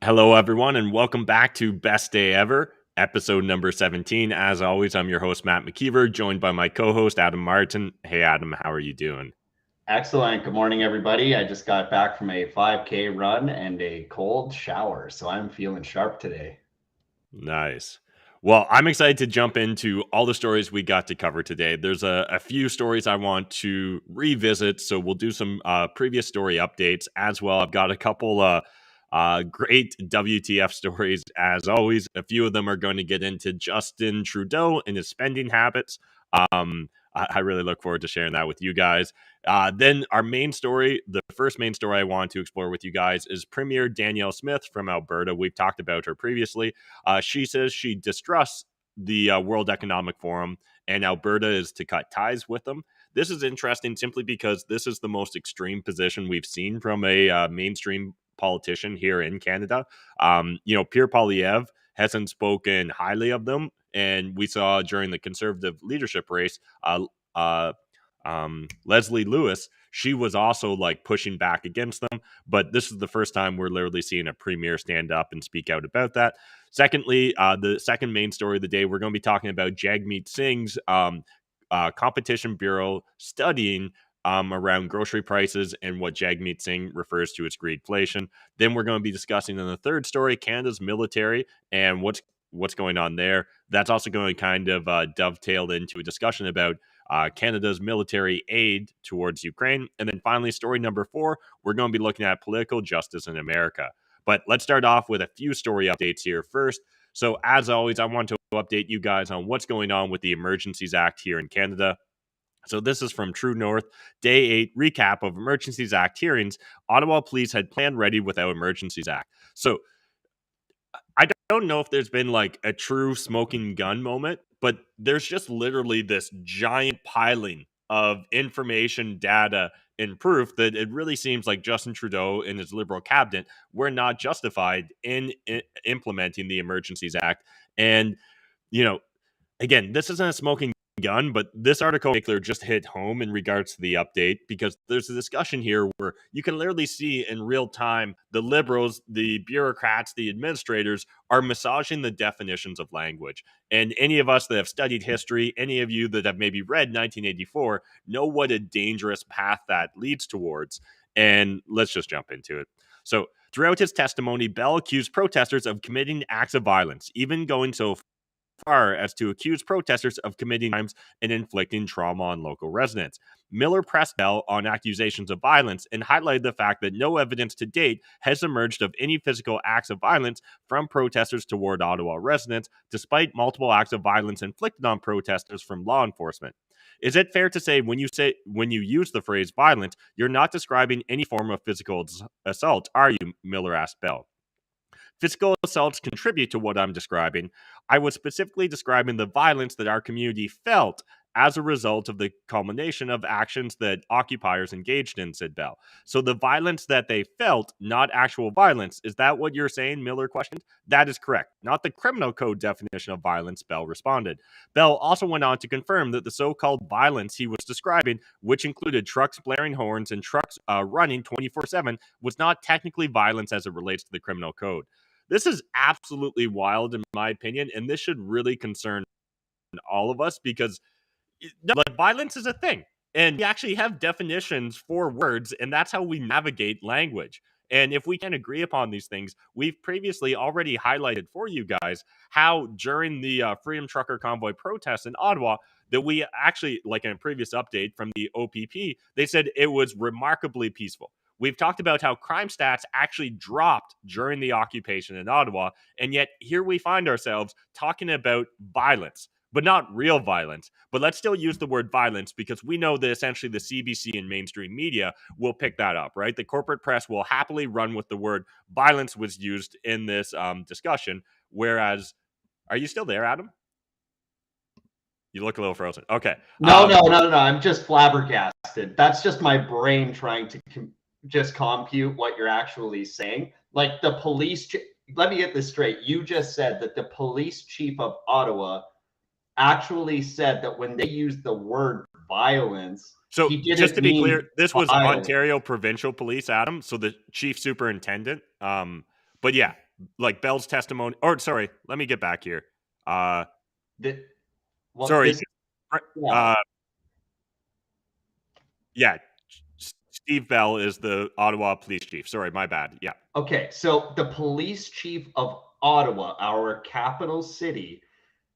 Hello, everyone, and welcome back to Best Day Ever, episode number 17. As always, I'm your host, Matt McKeever, joined by my co-host, Adam Martin. Hey, Adam, how are you doing? Excellent. Good morning, everybody. I just got back from a 5K run and a cold shower, so I'm feeling sharp today. Nice. Well, I'm excited to jump into all the stories we got to cover today. There's a few stories I want to revisit, so we'll do some previous story updates as well. I've got a couple great WTF stories, as always. A few of them are going to get into Justin Trudeau and his spending habits. I really look forward to sharing that with you guys. Then our main story, the first main story I want to explore with you guys is Premier Danielle Smith from Alberta. We've talked about her previously. She says she distrusts the World Economic Forum and Alberta is to cut ties with them. This is interesting simply because this is the most extreme position we've seen from a mainstream politician here in Canada. Pierre Poilievre hasn't spoken highly of them. And we saw during the Conservative leadership race, Leslie Lewis, she was also like pushing back against them. But this is the first time we're literally seeing a premier stand up and speak out about that. Secondly, the second main story of the day, we're going to be talking about Jagmeet Singh's Competition Bureau studying around grocery prices and what Jagmeet Singh refers to as greedflation. Then we're going to be discussing in the third story Canada's military and what's going on there. That's also going to kind of dovetail into a discussion about Canada's military aid towards Ukraine. And then finally, story number 4, we're going to be looking at political justice in America. But let's start off with a few story updates here first. So, as always, I want to update you guys on what's going on with the Emergencies Act here in Canada. So this is from True North, Day 8 recap of Emergencies Act hearings. Ottawa police had planned ready without Emergencies Act. So I don't know if there's been like a true smoking gun moment, but there's just literally this giant piling of information, data, and proof that it really seems like Justin Trudeau and his Liberal cabinet were not justified in implementing the Emergencies Act. And, you know, again, this isn't a smoking gun, but this article in particular just hit home in regards to the update because there's a discussion here where you can literally see in real time the liberals, the bureaucrats, the administrators are massaging the definitions of language. And any of us that have studied history, any of you that have maybe read 1984, know what a dangerous path that leads towards. And let's just jump into it. So, throughout his testimony, Bell accused protesters of committing acts of violence, even going so far as to accuse protesters of committing crimes and inflicting trauma on local residents. Miller pressed Bell on accusations of violence and highlighted the fact that no evidence to date has emerged of any physical acts of violence from protesters toward Ottawa residents, despite multiple acts of violence inflicted on protesters from law enforcement. Is it fair to say when you use the phrase violence, you're not describing any form of physical assault, are you? Miller asked Bell. Physical assaults contribute to what I'm describing. I was specifically describing the violence that our community felt as a result of the culmination of actions that occupiers engaged in, said Bell. So the violence that they felt, not actual violence, is that what you're saying? Miller questioned. That is correct. Not the criminal code definition of violence, Bell responded. Bell also went on to confirm that the so-called violence he was describing, which included trucks blaring horns and trucks running 24/7, was not technically violence as it relates to the criminal code. This is absolutely wild, in my opinion, and this should really concern all of us because like violence is a thing, and we actually have definitions for words, and that's how we navigate language. And if we can agree upon these things, we've previously already highlighted for you guys how during the Freedom Trucker Convoy protests in Ottawa, that we actually, like in a previous update from the OPP, they said it was remarkably peaceful. We've talked about how crime stats actually dropped during the occupation in Ottawa, and yet here we find ourselves talking about violence, but not real violence. But let's still use the word violence because we know that essentially the CBC and mainstream media will pick that up, right? The corporate press will happily run with the word violence was used in this discussion. Whereas, are you still there, Adam? You look a little frozen. Okay. No. I'm just flabbergasted. That's just my brain trying to just compute what you're actually saying. Like the police, let me get this straight. You just said that the police chief of Ottawa actually said that when they used the word violence, So he didn't just to be mean clear, this was violence. Ontario Provincial Police, Adam. So the chief superintendent. But yeah, like Bell's testimony, or sorry, let me get back here. The, well, Sorry. this, yeah. Yeah, Steve Bell is the Ottawa police chief. Sorry, my bad. Yeah. Okay, so the police chief of Ottawa, our capital city,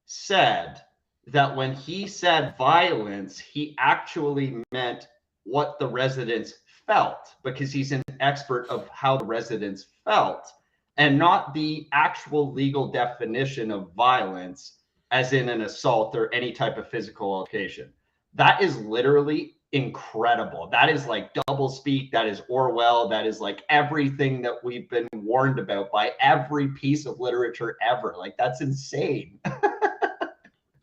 said that when he said violence, he actually meant what the residents felt because he's an expert of how the residents felt and not the actual legal definition of violence as in an assault or any type of physical altercation. That is literally incredible. That is like double speak. That is Orwell. That is like everything that we've been warned about by every piece of literature ever. Like, that's insane.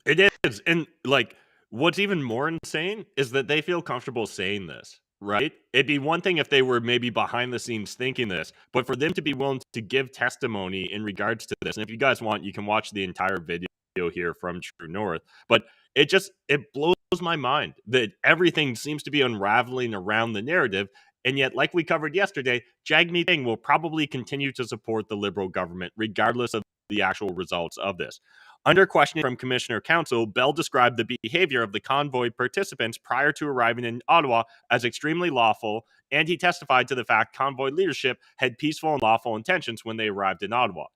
It is. And like what's even more insane is that they feel comfortable saying this, right? It'd be one thing if they were maybe behind the scenes thinking this, but for them to be willing to give testimony in regards to this. And if you guys want, you can watch the entire video here from True North. But it blows my mind that everything seems to be unraveling around the narrative. And yet, like we covered yesterday, Jagmeet Singh will probably continue to support the Liberal government regardless of the actual results of this. Under questioning from Commissioner Council, Bell described the behavior of the convoy participants prior to arriving in Ottawa as extremely lawful, and he testified to the fact convoy leadership had peaceful and lawful intentions when they arrived in Ottawa.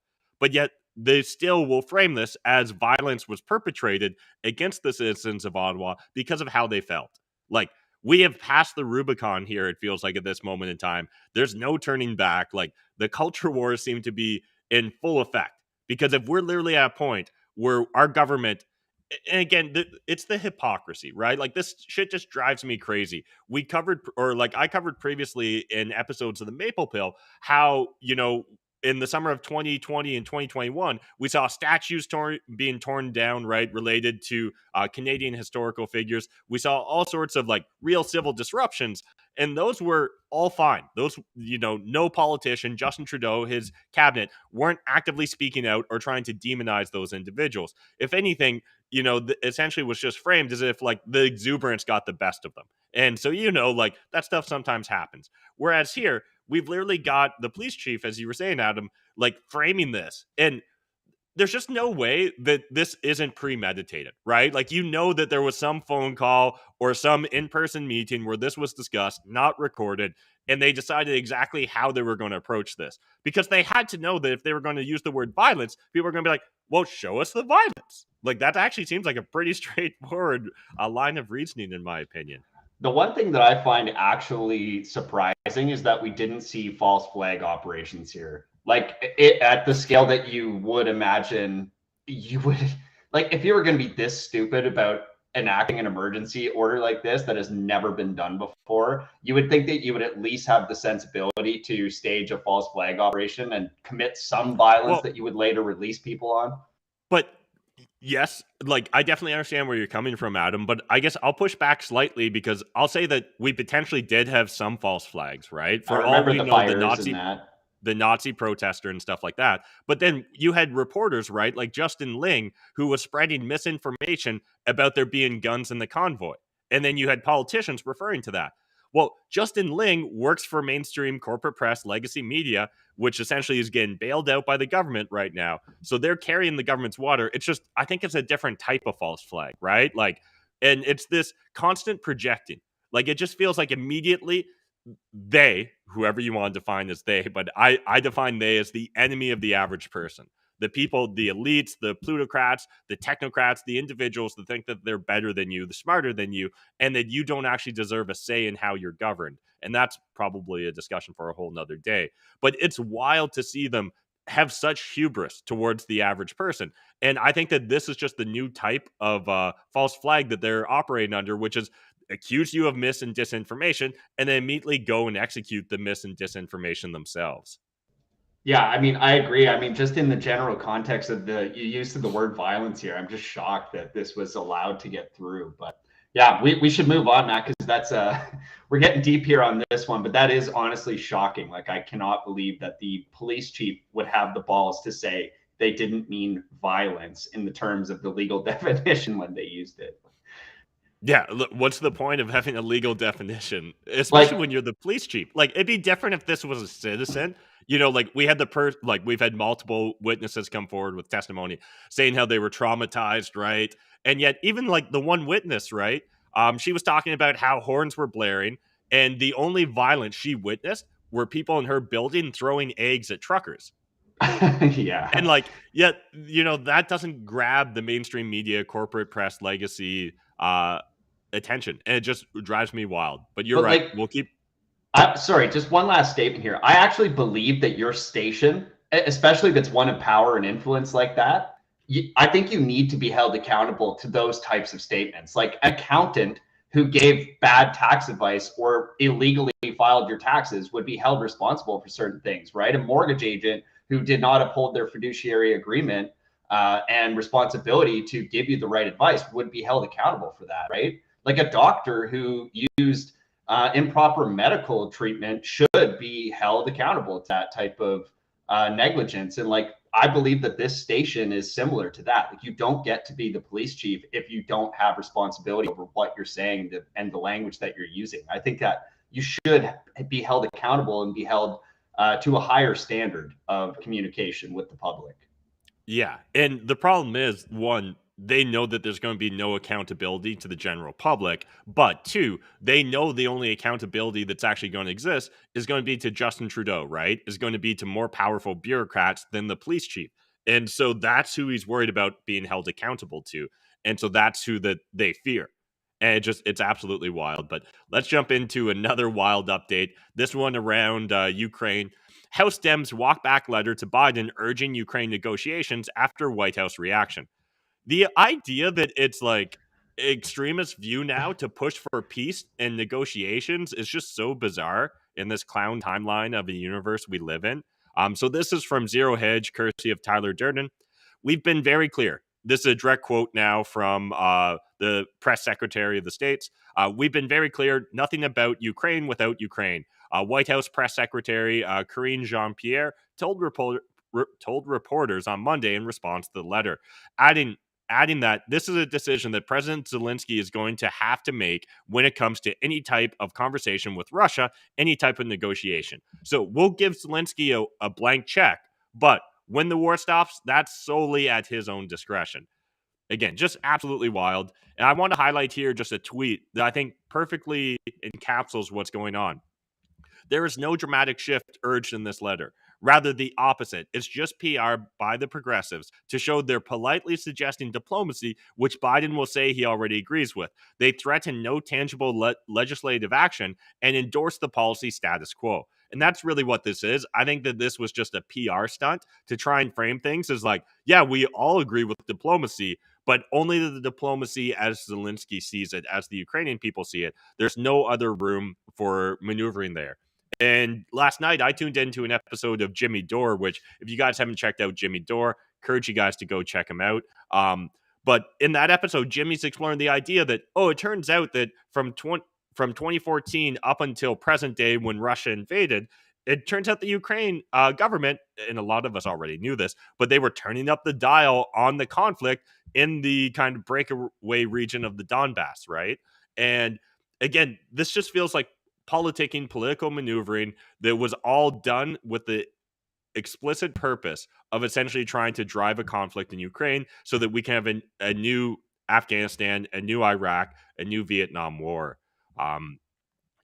But yet, they still will frame this as violence was perpetrated against the citizens of Ottawa because of how they felt. Like, we have passed the Rubicon here, it feels like, at this moment in time. There's no turning back. Like, the culture wars seem to be in full effect. Because if we're literally at a point where our government, and again, it's the hypocrisy, right? Like, this shit just drives me crazy. We covered, or like I covered previously in episodes of the Maple Pill, how, in the summer of 2020 and 2021, we saw statues being torn down, right, related to Canadian historical figures. We saw all sorts of like real civil disruptions, and those were all fine. Those, no politician, Justin Trudeau, his cabinet, weren't actively speaking out or trying to demonize those individuals. If anything, essentially was just framed as if like the exuberance got the best of them. And so, like that stuff sometimes happens. Whereas here, we've literally got the police chief, as you were saying, Adam, like framing this. And there's just no way that this isn't premeditated, right? Like, that there was some phone call or some in-person meeting where this was discussed, not recorded, and they decided exactly how they were going to approach this. Because they had to know that if they were going to use the word violence, people were going to be like, well, show us the violence. Like, that actually seems like a pretty straightforward line of reasoning, in my opinion. The one thing that I find actually surprising is that we didn't see false flag operations here. Like, at the scale that you would imagine you would, like, if you were going to be this stupid about enacting an emergency order like this that has never been done before, you would think that you would at least have the sensibility to stage a false flag operation and commit some violence that you would later release people on. But yes, like, I definitely understand where you're coming from, Adam, but I guess I'll push back slightly because I'll say that we potentially did have some false flags, right? For all we know, the Nazi protester and stuff like that. But then you had reporters, right, like Justin Ling, who was spreading misinformation about there being guns in the convoy. And then you had politicians referring to that. Well, Justin Ling works for mainstream corporate press, legacy media, which essentially is getting bailed out by the government right now. So they're carrying the government's water. It's just, I think it's a different type of false flag, right? Like, and it's this constant projecting. Like, it just feels like immediately they, whoever you want to define as they, but I define they as the enemy of the average person. The people, the elites, the plutocrats, the technocrats, the individuals that think that they're better than you, the smarter than you, and that you don't actually deserve a say in how you're governed. And that's probably a discussion for a whole nother day. But it's wild to see them have such hubris towards the average person. And I think that this is just the new type of false flag that they're operating under, which is accuse you of mis and disinformation and then immediately go and execute the mis and disinformation themselves. Yeah, I mean, I agree. I mean, just in the general context of the use of the word violence here, I'm just shocked that this was allowed to get through. But yeah, we should move on, Matt, because that's we're getting deep here on this one, but that is honestly shocking. Like, I cannot believe that the police chief would have the balls to say they didn't mean violence in the terms of the legal definition when they used it. Yeah, look, what's the point of having a legal definition, especially Like, when you're the police chief? Like, it'd be different if this was a citizen. Like we had like we've had multiple witnesses come forward with testimony saying how they were traumatized, right? And yet, even like the one witness, right? She was talking about how horns were blaring, and the only violence she witnessed were people in her building throwing eggs at truckers. And yeah. like, yet, that doesn't grab the mainstream media, corporate press, legacy, attention, and it just drives me wild. But you're But right. like, We'll keep. sorry, just one last statement here. I actually believe that your station, especially if it's one of power and influence like that, I think you need to be held accountable to those types of statements. Like accountant who gave bad tax advice or illegally filed your taxes would be held responsible for certain things, right? A mortgage agent who did not uphold their fiduciary agreement and responsibility to give you the right advice would be held accountable for that, right? Like a doctor who used improper medical treatment should be held accountable to that type of negligence. And like, I believe that this station is similar to that. Like, you don't get to be the police chief if you don't have responsibility over what you're saying and the language that you're using. I think that you should be held accountable and be held to a higher standard of communication with the public. Yeah. And the problem is, one, they know that there's going to be no accountability to the general public. But two, they know the only accountability that's actually going to exist is going to be to Justin Trudeau, right? Is going to be to more powerful bureaucrats than the police chief. And so that's who he's worried about being held accountable to. And so that's who that they fear. And it's absolutely wild. But let's jump into another wild update. This one around Ukraine. House Dems walk back letter to Biden urging Ukraine negotiations after White House reaction. The idea that it's like extremist view now to push for peace and negotiations is just so bizarre in this clown timeline of a universe we live in. So this is from Zero Hedge, courtesy of Tyler Durden. We've been very clear. This is a direct quote now from the press secretary of the States. We've been very clear, nothing about Ukraine without Ukraine. White House press secretary Karine Jean-Pierre told reporters on Monday in response to the letter, adding that this is a decision that President Zelensky is going to have to make when it comes to any type of conversation with Russia, any type of negotiation. So we'll give Zelensky a blank check, but when the war stops, that's solely at his own discretion. Again, just absolutely wild. And I want to highlight here just a tweet that I think perfectly encapsulates what's going on. There is no dramatic shift urged in this letter. Rather, the opposite. It's just PR by the progressives to show they're politely suggesting diplomacy, which Biden will say he already agrees with. They threaten no tangible legislative action and endorse the policy status quo. And that's really what this is. I think that this was just a PR stunt to try and frame things as like, yeah, we all agree with diplomacy, but only the diplomacy as Zelensky sees it, as the Ukrainian people see it. There's no other room for maneuvering there. And last night, I tuned into an episode of Jimmy Dore, which, if you guys haven't checked out Jimmy Dore, encourage you guys to go check him out. But in that episode, Jimmy's exploring the idea that, it turns out that from 2014 up until present day when Russia invaded, it turns out the Ukraine government, and a lot of us already knew this, but they were turning up the dial on the conflict in the kind of breakaway region of the Donbass, right? And again, this just feels like politicking, political maneuvering that was all done with the explicit purpose of essentially trying to drive a conflict in Ukraine so that we can have a new Afghanistan, a new Iraq, a new Vietnam War.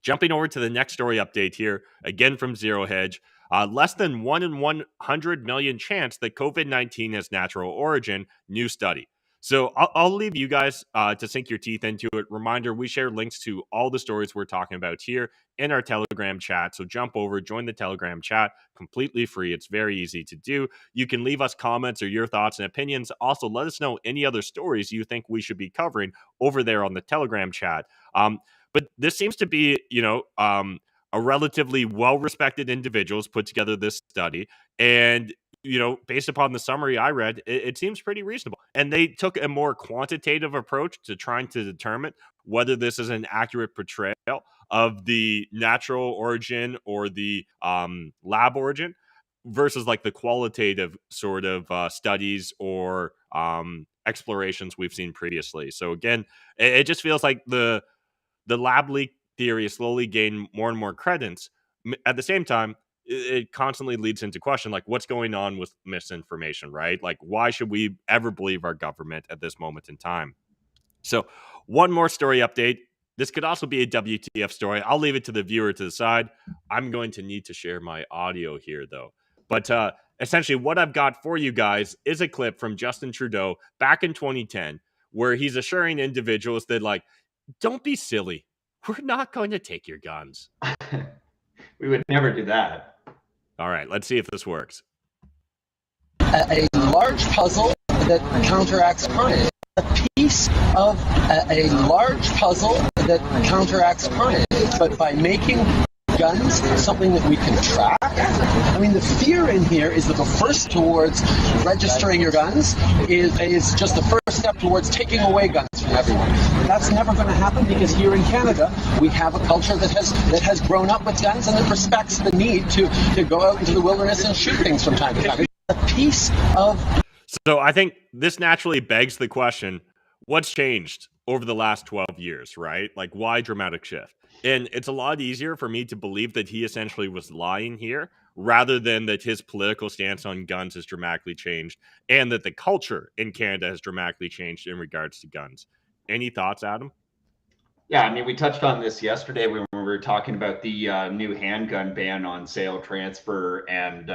Jumping over to the next story update here, again from Zero Hedge. Less than 1 in 100 million chance that COVID-19 has natural origin, new study. So I'll leave you guys to sink your teeth into it. Reminder, we share links to all the stories we're talking about here in our Telegram chat. So jump over, join the Telegram chat, completely free. It's very easy to do. You can leave us comments or your thoughts and opinions. Also, let us know any other stories you think we should be covering over there on the Telegram chat. But this seems to be, a relatively well-respected individuals put together this study. And, based upon the summary I read, it seems pretty reasonable. And they took a more quantitative approach to trying to determine whether this is an accurate portrayal of the natural origin or the lab origin versus like the qualitative sort of studies or explorations we've seen previously. So again, it just feels like the lab leak theory is slowly gained more and more credence. At the same time, it constantly leads into question like what's going on with misinformation, right? Like why should we ever believe our government at this moment in time? So one more story update. This could also be a WTF story. I'll leave it to the viewer to decide. I'm going to need to share my audio here though. But essentially what I've got for you guys is a clip from Justin Trudeau back in 2010 where he's assuring individuals that like don't be silly. We're not going to take your guns. We would never do that. All right, let's see if this works. A large puzzle that counteracts crime. A piece of a large puzzle that counteracts crime. But by making guns something that we can track, I mean, the fear in here is that the first towards registering your guns is just the first step towards taking away guns from everyone. That's never going to happen because here in Canada we have a culture that has grown up with guns and that respects the need to go out into the wilderness and shoot things from time to time. A piece of. So I think this naturally begs the question, what's changed over the last 12 years, right? Like why dramatic shift? And it's a lot easier for me to believe that he essentially was lying here rather than that his political stance on guns has dramatically changed and that the culture in Canada has dramatically changed in regards to guns. Any thoughts, Adam? Yeah, I mean, we touched on this yesterday when we were talking about the new handgun ban on sale, transfer, and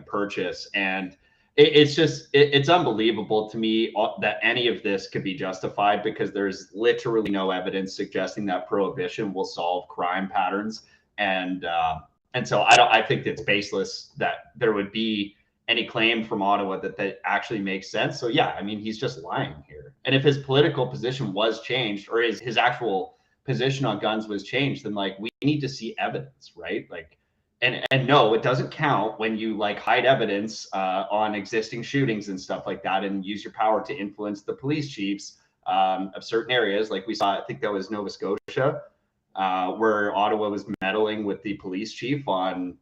purchase. And it's unbelievable to me that any of this could be justified because there's literally no evidence suggesting that prohibition will solve crime patterns. And so I think it's baseless that there would be any claim from Ottawa that actually makes sense. So yeah, I mean, he's just lying here. And if his political position was changed or his actual position on guns was changed, then like we need to see evidence, right? Like, and no, it doesn't count when you like hide evidence on existing shootings and stuff like that, and use your power to influence the police chiefs of certain areas. Like we saw, I think that was Nova Scotia, where Ottawa was meddling with the police chief on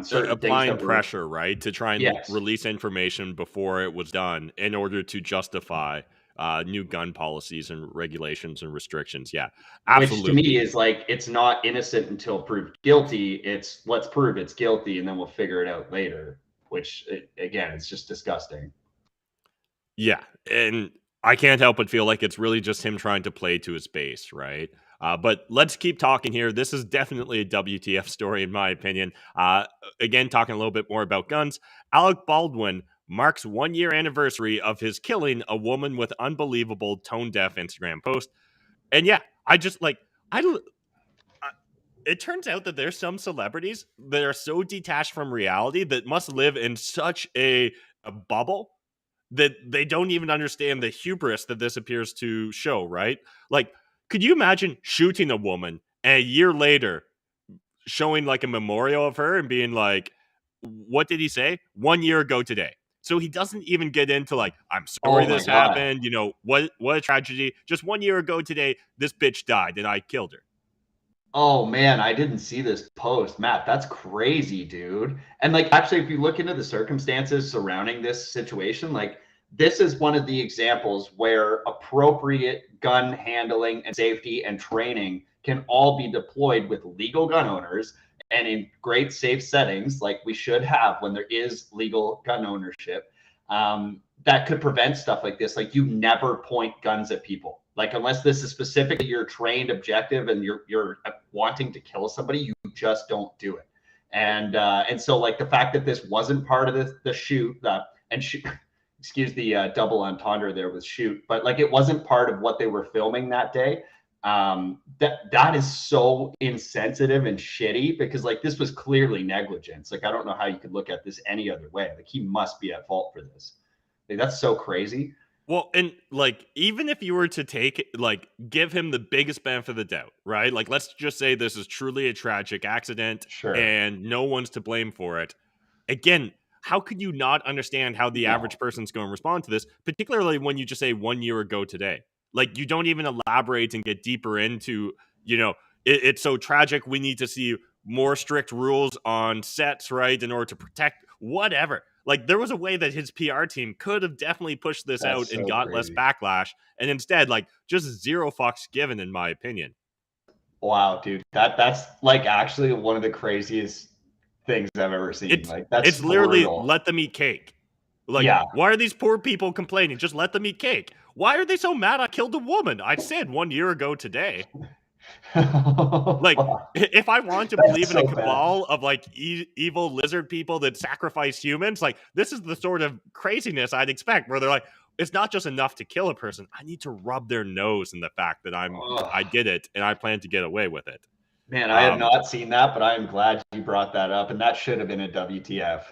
certain applying things pressure, right, to try and release information before it was done in order to justify new gun policies and regulations and restrictions. Yeah, absolutely. Which to me is like, it's not innocent until proved guilty. It's let's prove it's guilty and then we'll figure it out later, which again, it's just disgusting. Yeah. And I can't help but feel like it's really just him trying to play to his base, right? But let's keep talking here. This is definitely a WTF story, in my opinion. Again, talking a little bit more about guns. Alec Baldwin marks 1 year anniversary of his killing a woman with unbelievable tone deaf Instagram post. And yeah, it turns out that there's some celebrities that are so detached from reality that must live in such a bubble that they don't even understand the hubris that this appears to show, right? Like, could you imagine shooting a woman and a year later showing like a memorial of her and being like, what did he say? 1 year ago today. So he doesn't even get into like, I'm sorry this happened. You know, what a tragedy. Just 1 year ago today, this bitch died and I killed her. Oh man, I didn't see this post, Matt. That's crazy, dude. And like, actually, if you look into the circumstances surrounding this situation, like this is one of the examples where appropriate gun handling and safety and training can all be deployed with legal gun owners and in great safe settings, like we should have when there is legal gun ownership. That could prevent stuff like this. Like you never point guns at people. Like unless this is specifically your trained objective and you're wanting to kill somebody, you just don't do it. And so like the fact that this wasn't part of the shoot, excuse the double entendre there with shoot, but like it wasn't part of what they were filming that day. That is so insensitive and shitty because like this was clearly negligence. Like I don't know how you could look at this any other way. Like he must be at fault for this. Like, that's so crazy. Well, and like, even if you were to give him the biggest benefit of the doubt, right? Like, let's just say this is truly a tragic accident and no one's to blame for it. Again, how could you not understand how the average person's going to respond to this, particularly when you just say 1 year ago today? Like, you don't even elaborate and get deeper into, it's so tragic. We need to see more strict rules on sets, right? In order to protect whatever. Like, there was a way that his PR team could have definitely pushed this out and got less crazy. backlash, and instead, like, just zero fucks given, in my opinion. Wow, dude, that's like actually one of the craziest things I've ever seen. That's literally brutal. let them eat cake. Like, Yeah. why are these poor people complaining? Just let them eat cake. Why are they so mad I killed a woman? I said 1 year ago today. Like, if I want to believe in a cabal of like evil lizard people that sacrifice humans, like, this is the sort of craziness I'd expect, where they're like, it's not just enough to kill a person. I need to rub their nose in the fact that I did it and I plan to get away with it. Man, I have not seen that, but I am glad you brought that up, and that should have been a WTF.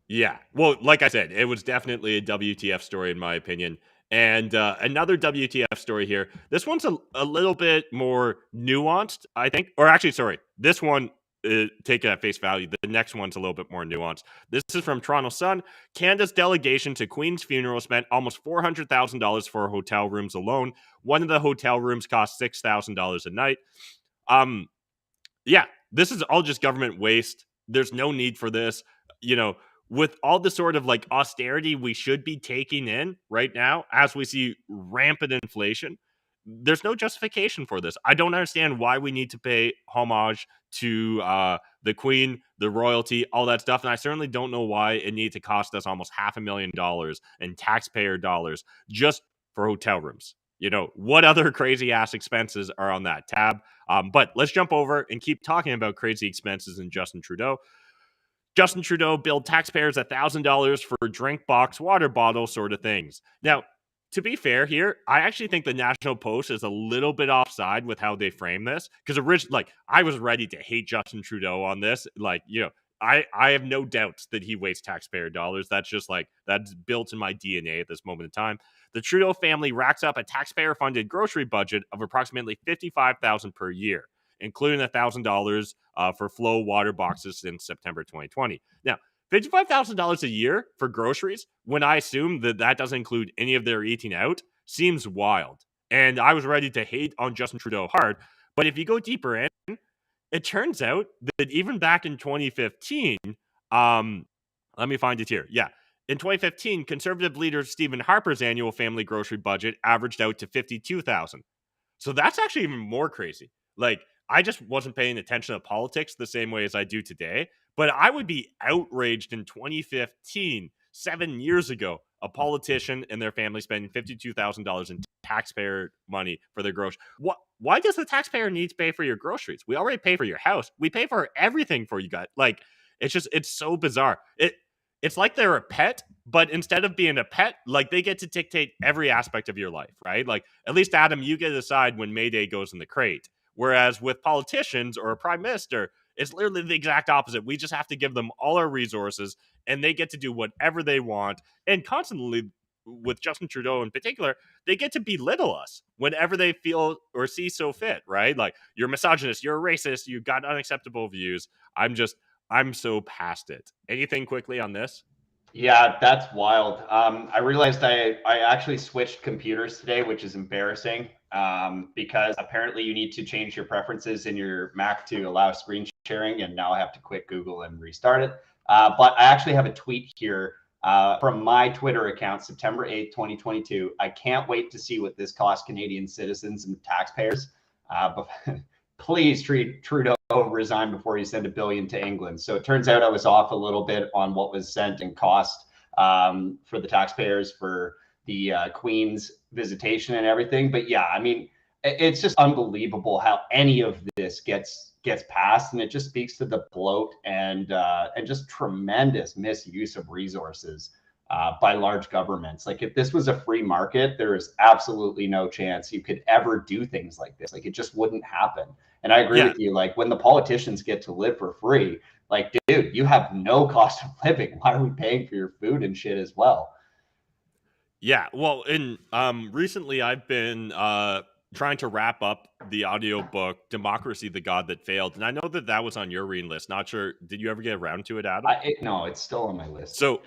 Yeah. Well, like I said, it was definitely a WTF story, in my opinion. And another WTF story here. This one's a little bit more nuanced, I think. Or actually, sorry, this one, take it at face value. The next one's a little bit more nuanced. This is from Toronto Sun. Canada's delegation to Queen's funeral spent almost $400,000 for hotel rooms alone. One of the hotel rooms cost $6,000 a night. Yeah, this is all just government waste. There's no need for this. You know, with all the sort of like austerity we should be taking in right now, as we see rampant inflation, there's no justification for this. I don't understand why we need to pay homage to the Queen, the royalty, all that stuff. And I certainly don't know why it needs to cost us almost $500,000 in taxpayer dollars just for hotel rooms. You know, what other crazy ass expenses are on that tab? But let's jump over and keep talking about crazy expenses in Justin Trudeau. Justin Trudeau billed taxpayers $1,000 for drink box, water bottle sort of things. Now, to be fair here, I actually think the National Post is a little bit offside with how they frame this. Because originally, like, I was ready to hate Justin Trudeau on this. Like, you know, I have no doubts that he wastes taxpayer dollars. That's just like, that's built in my DNA at this moment in time. The Trudeau family racks up a taxpayer-funded grocery budget of approximately $55,000 per year, including $1,000 for Flow water boxes since September 2020. Now, $55,000 a year for groceries, when I assume that that doesn't include any of their eating out, seems wild. And I was ready to hate on Justin Trudeau hard. But if you go deeper in, it turns out that even back in 2015, let me find it here. Yeah. In 2015, Conservative leader Stephen Harper's annual family grocery budget averaged out to $52,000. So that's actually even more crazy. Like, I just wasn't paying attention to politics the same way as I do today, but I would be outraged in 2015, 7 years ago, a politician and their family spending $52,000 in taxpayer money for their groceries. Why does the taxpayer need to pay for your groceries? We already pay for your house. We pay for everything for you guys. Like, it's so bizarre. It's like they're a pet, but instead of being a pet, like, they get to dictate every aspect of your life, right? Like, at least, Adam, you get to decide when Mayday goes in the crate. Whereas with politicians or a prime minister, it's literally the exact opposite. We just have to give them all our resources, and they get to do whatever they want. And constantly, with Justin Trudeau in particular, they get to belittle us whenever they feel or see so fit, right? Like, you're a misogynist, you're a racist, you've got unacceptable views. I'm so past it. Anything quickly on this? Yeah, that's wild. I realized I actually switched computers today, which is embarrassing because apparently you need to change your preferences in your Mac to allow screen sharing, and now I have to quit Google and restart it. But I actually have a tweet here from my Twitter account, September 8th, 2022. I can't wait to see what this costs Canadian citizens and taxpayers. But please treat Trudeau resign before you send $1 billion to England. So it turns out I was off a little bit on what was sent and cost for the taxpayers for the Queen's visitation and everything. But yeah, I mean, it's just unbelievable how any of this gets passed, and it just speaks to the bloat and just tremendous misuse of resources by large governments. Like, if this was a free market, there is absolutely no chance you could ever do things like this. Like, it just wouldn't happen. And I agree with you. Like, when the politicians get to live for free, like, dude, you have no cost of living. Why are we paying for your food and shit as well? Yeah, well, and recently I've been trying to wrap up the audiobook Democracy, the God That Failed. And I know that was on your reading list. Not sure, did you ever get around to it, Adam? No, it's still on my list. So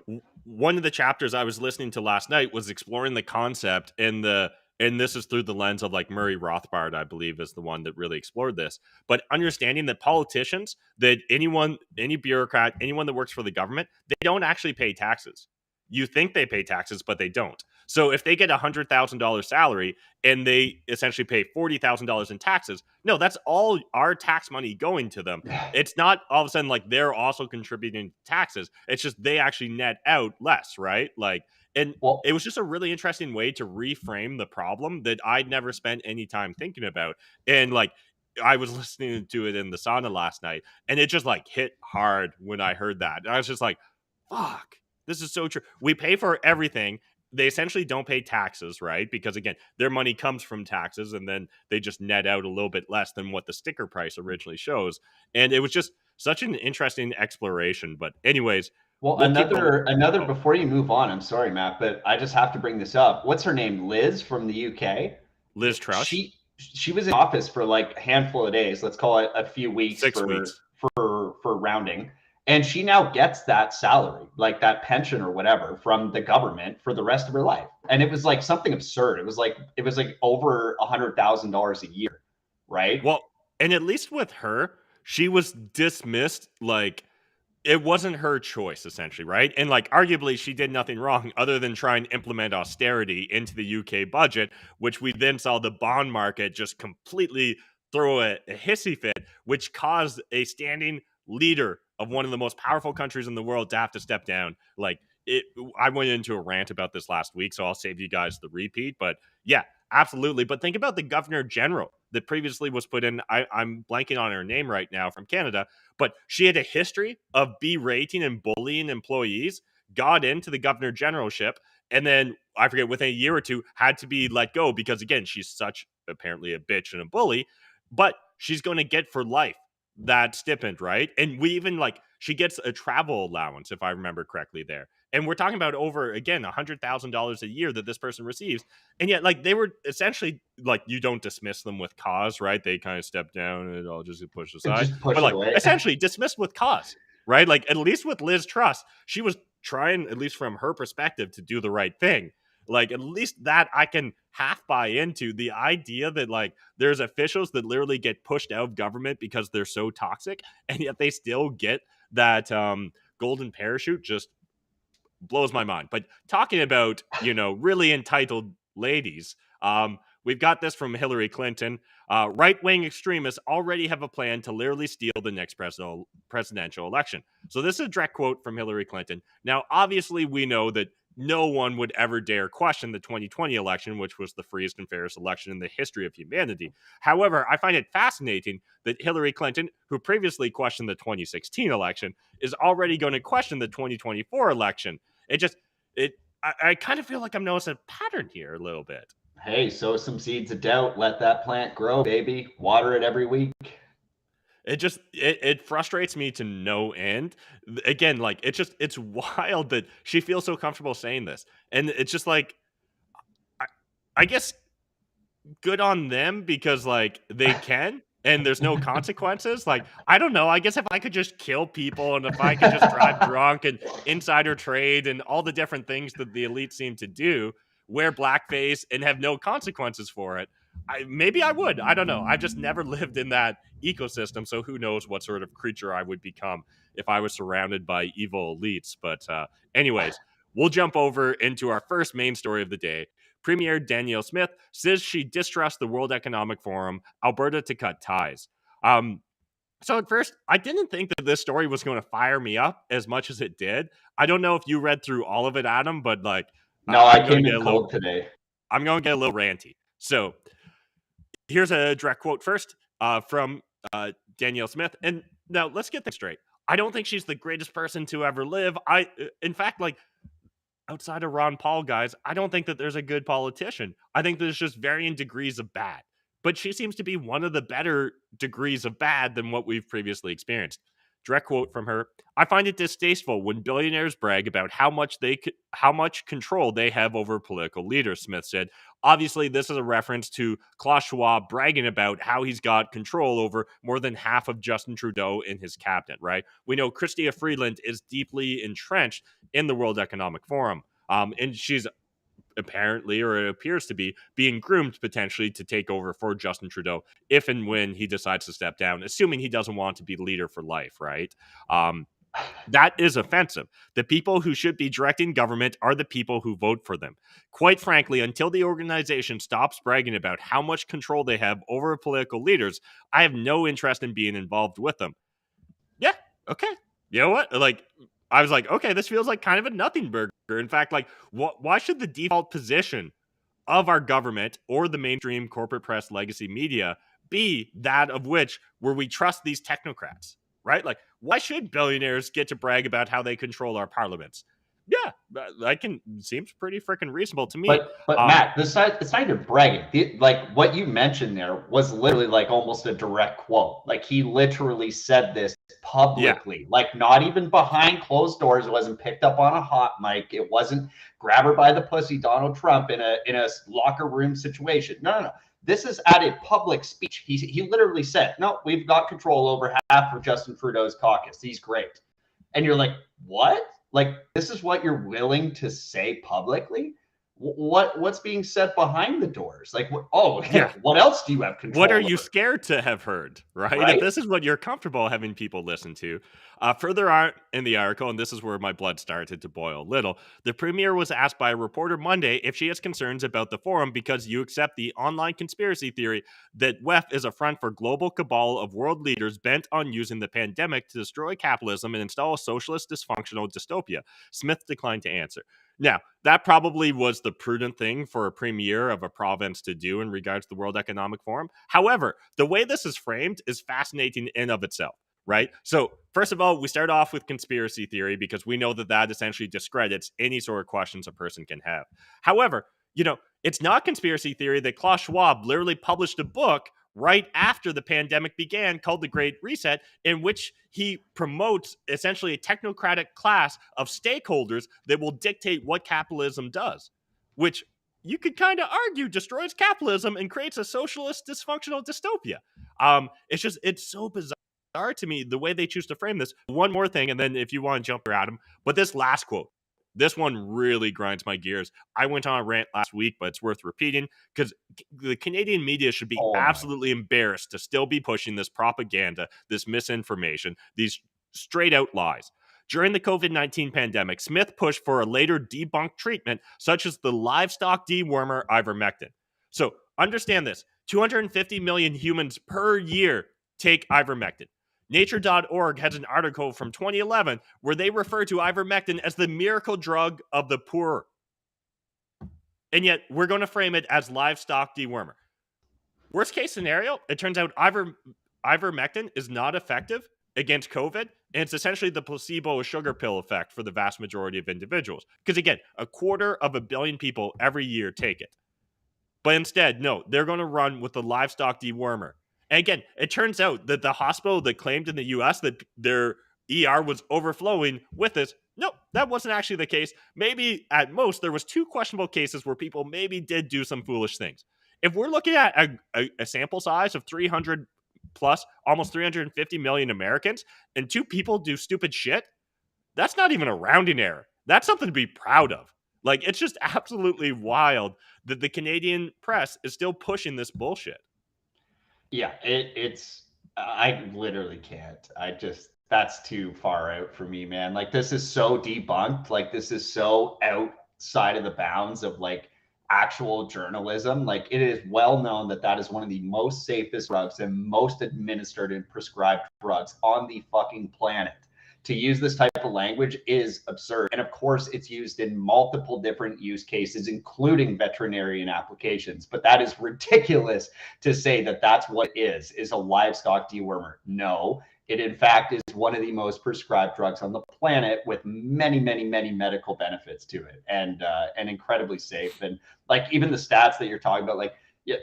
one of the chapters I was listening to last night was exploring the concept and the and this is through the lens of like Murray Rothbard, I believe, is the one that really explored this. But understanding that politicians, that any bureaucrat, anyone that works for the government, they don't actually pay taxes. You think they pay taxes, but they don't. So if they get $100,000 salary and they essentially pay $40,000 in taxes, no, that's all our tax money going to them. It's not all of a sudden like they're also contributing taxes. It's just they actually net out less, right? Like, and Well, it was just a really interesting way to reframe the problem that I'd never spent any time thinking about. And like, I was listening to it in the sauna last night, and it just like hit hard when I heard that. And I was just like, fuck, this is so true. We pay for everything. They essentially don't pay taxes, right? Because again, their money comes from taxes, and then they just net out a little bit less than what the sticker price originally shows. And it was just such an interesting exploration. But anyways, well, we'll keep going. another before you move on, I'm sorry, Matt, but I just have to bring this up. What's her name? Liz from the UK. Liz Truss, She was in office for like a handful of days. Let's call it a few weeks 6 weeks. for rounding. And she now gets that salary, like that pension or whatever, from the government for the rest of her life. And it was like something absurd. It was like over $100,000 a year, right? Well, and at least with her, she was dismissed like it wasn't her choice, essentially, right? And like arguably she did nothing wrong other than try and implement austerity into the UK budget, which we then saw the bond market just completely throw a hissy fit, which caused a standing leader of one of the most powerful countries in the world to have to step down. Like it, I went into a rant about this last week, so I'll save you guys the repeat. But yeah, absolutely. But think about the governor general that previously was put in. I'm blanking on her name right now, from Canada, but she had a history of berating and bullying employees, got into the governor generalship, and then I forget within a year or two had to be let go because again, she's such apparently a bitch and a bully, but she's going to get for life that stipend, right? And we even like she gets a travel allowance, if I remember correctly there. And we're talking about over again $100,000 a year that this person receives. And yet, like, they were essentially like, you don't dismiss them with cause, right? They kind of step down and it all just get pushed aside. Just push But it like away. essentially dismissed with cause, right? Like at least with Liz Truss, she was trying, at least from her perspective, to do the right thing. Like at least that I can half buy into. The idea that like there's officials that literally get pushed out of government because they're so toxic, and yet they still get that golden parachute just blows my mind. But talking about, really entitled ladies, we've got this from Hillary Clinton. Right-wing extremists already have a plan to literally steal the next presidential election. So this is a direct quote from Hillary Clinton. Now, obviously, we know that no one would ever dare question the 2020 election, which was the freest and fairest election in the history of humanity. However, I find it fascinating that Hillary Clinton, who previously questioned the 2016 election, is already going to question the 2024 election. I kind of feel like I'm noticing a pattern here a little bit. Hey, sow some seeds of doubt. Let that plant grow, baby. Water it every week. It frustrates me to no end. Again, like it's wild that she feels so comfortable saying this. And it's just like I guess good on them because like they can and there's no consequences. Like I don't know, I guess if I could just kill people and if I could just drive drunk and insider trade and all the different things that the elite seem to do, wear blackface and have no consequences for it, maybe I would. I don't know. I've just never lived in that ecosystem, so who knows what sort of creature I would become if I was surrounded by evil elites. But anyways, we'll jump over into our first main story of the day. Premier Danielle Smith says she distrusts the World Economic Forum, Alberta to cut ties. So at first, I didn't think that this story was going to fire me up as much as it did. I don't know if you read through all of it, Adam, but like, no, I came in cold today. I'm going to get a little ranty. So here's a direct quote first from Danielle Smith. And now let's get this straight. I don't think she's the greatest person to ever live. In fact, like, outside of Ron Paul, guys, I don't think that there's a good politician. I think there's just varying degrees of bad. But she seems to be one of the better degrees of bad than what we've previously experienced. Direct quote from her: I find it distasteful when billionaires brag about how much control they have over political leaders, Smith said. Obviously, this is a reference to Klaus Schwab bragging about how he's got control over more than half of Justin Trudeau in his cabinet, right? We know Chrystia Freeland is deeply entrenched in the World Economic Forum, and she's apparently, or it appears to be, being groomed potentially to take over for Justin Trudeau if and when he decides to step down, assuming he doesn't want to be leader for life, right? That is offensive. The people who should be directing government are the people who vote for them. Quite frankly, until the organization stops bragging about how much control they have over political leaders, I have no interest in being involved with them. Yeah, okay. You know what? Like, I was like, okay, this feels like kind of a nothing burger. In fact, like, why should the default position of our government or the mainstream corporate press legacy media be that of which where we trust these technocrats, right? Like, why should billionaires get to brag about how they control our parliaments? Yeah, that seems pretty freaking reasonable to me. But Matt, it's not even bragging. Like what you mentioned there was literally like almost a direct quote. Like he literally said this publicly, like not even behind closed doors. It wasn't picked up on a hot mic. It wasn't grab her by the pussy, Donald Trump in a locker room situation. No. This is at a public speech. He literally said, "No, we've got control over half of Justin Trudeau's caucus. He's great." And you're like, "What? Like this is what you're willing to say publicly? What's being said behind the doors? Like, what else do you have control What are over? you scared to have heard, right? If this is what you're comfortable having people listen to. Further on in the article, and this is where my blood started to boil a little, the Premier was asked by a reporter Monday if she has concerns about the forum because you accept the online conspiracy theory that WEF is a front for global cabal of world leaders bent on using the pandemic to destroy capitalism and install a socialist dysfunctional dystopia. Smith declined to answer. Now, that probably was the prudent thing for a premier of a province to do in regards to the World Economic Forum. However, the way this is framed is fascinating in of itself, right? So, first of all, we start off with conspiracy theory because we know that essentially discredits any sort of questions a person can have. However, it's not conspiracy theory that Klaus Schwab literally published a book right after the pandemic began called The Great Reset, in which he promotes essentially a technocratic class of stakeholders that will dictate what capitalism does, which you could kind of argue destroys capitalism and creates a socialist dysfunctional dystopia. It's so bizarre to me the way they choose to frame this. One more thing, and then if you want to jump at him, but this last quote, this one really grinds my gears. I went on a rant last week, but it's worth repeating because the Canadian media should be absolutely embarrassed to still be pushing this propaganda, this misinformation, these straight out lies. During the COVID-19 pandemic, Smith pushed for a later debunked treatment, such as the livestock dewormer ivermectin. So understand this, 250 million humans per year take ivermectin. Nature.org has an article from 2011 where they refer to ivermectin as the miracle drug of the poor. And yet, we're going to frame it as livestock dewormer. Worst case scenario, it turns out ivermectin is not effective against COVID, and it's essentially the placebo sugar pill effect for the vast majority of individuals. Because again, 250 million people every year take it. But instead, no, they're going to run with the livestock dewormer. And again, it turns out that the hospital that claimed in the US that their ER was overflowing with this, no, that wasn't actually the case. Maybe at most there was 2 questionable cases where people maybe did do some foolish things. If we're looking at a sample size of 300 plus, almost 350 million Americans, and 2 people do stupid shit, that's not even a rounding error. That's something to be proud of. Like, it's just absolutely wild that the Canadian press is still pushing this bullshit. Yeah, I literally can't. That's too far out for me, man. Like this is so debunked. Like this is so outside of the bounds of like actual journalism. Like it is well known that is one of the most safest drugs and most administered and prescribed drugs on the fucking planet. To use this type of language is absurd. And of course, it's used in multiple different use cases, including veterinarian applications. But that is ridiculous to say that that's what it is a livestock dewormer. No, it in fact is one of the most prescribed drugs on the planet with many, many, many medical benefits to it and incredibly safe. And like even the stats that you're talking about, like, yeah,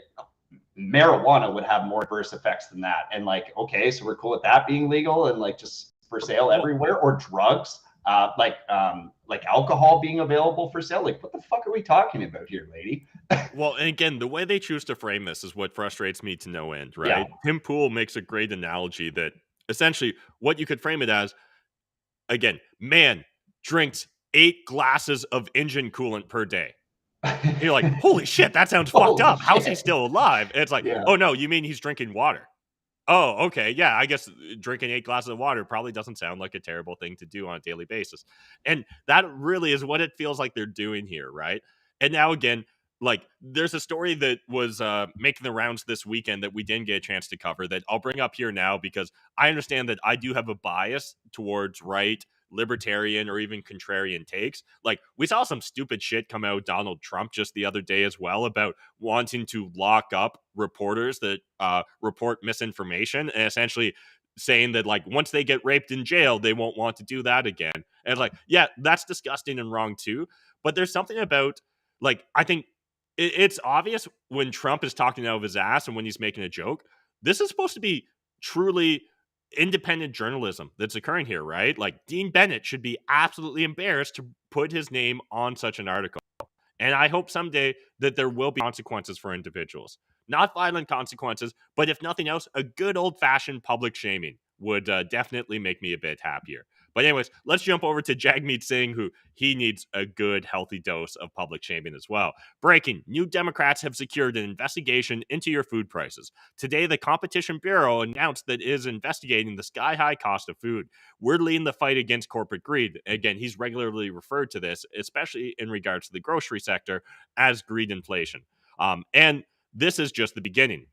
marijuana would have more adverse effects than that. And like, okay, so we're cool with that being legal and like just for sale everywhere, or drugs like alcohol being available for sale. Like, what the fuck are we talking about here, lady? Well, and again, the way they choose to frame this is what frustrates me to no end, right? Yeah. Tim Pool makes a great analogy that essentially what you could frame it as, again, man drinks 8 glasses of engine coolant per day. You're like, holy shit, that sounds fucked Holy up. How's he shit. still alive? And it's like, Yeah. oh no, you mean he's drinking water? Oh, okay. Yeah, I guess drinking 8 glasses of water probably doesn't sound like a terrible thing to do on a daily basis. And that really is what it feels like they're doing here, right? And now again, like there's a story that was making the rounds this weekend that we didn't get a chance to cover that I'll bring up here now because I understand that I do have a bias towards right libertarian or even contrarian takes. Like we saw some stupid shit come out Donald Trump just the other day as well about wanting to lock up reporters that report misinformation and essentially saying that like once they get raped in jail they won't want to do that again. And like yeah, that's disgusting and wrong too, but there's something about like I think it's obvious when Trump is talking out of his ass and when he's making a joke. This is supposed to be truly independent journalism that's occurring here, right? Like Dean Bennett should be absolutely embarrassed to put his name on such an article. And I hope someday that there will be consequences for individuals. Not violent consequences, but if nothing else, a good old fashioned public shaming would definitely make me a bit happier. But, anyways, let's jump over to Jagmeet Singh, who he needs a good, healthy dose of public shaming as well. Breaking: New Democrats have secured an investigation into your food prices. Today, the Competition Bureau announced that it is investigating the sky high cost of food. We're leading the fight against corporate greed. Again, he's regularly referred to this, especially in regards to the grocery sector, as greed inflation. And this is just the beginning.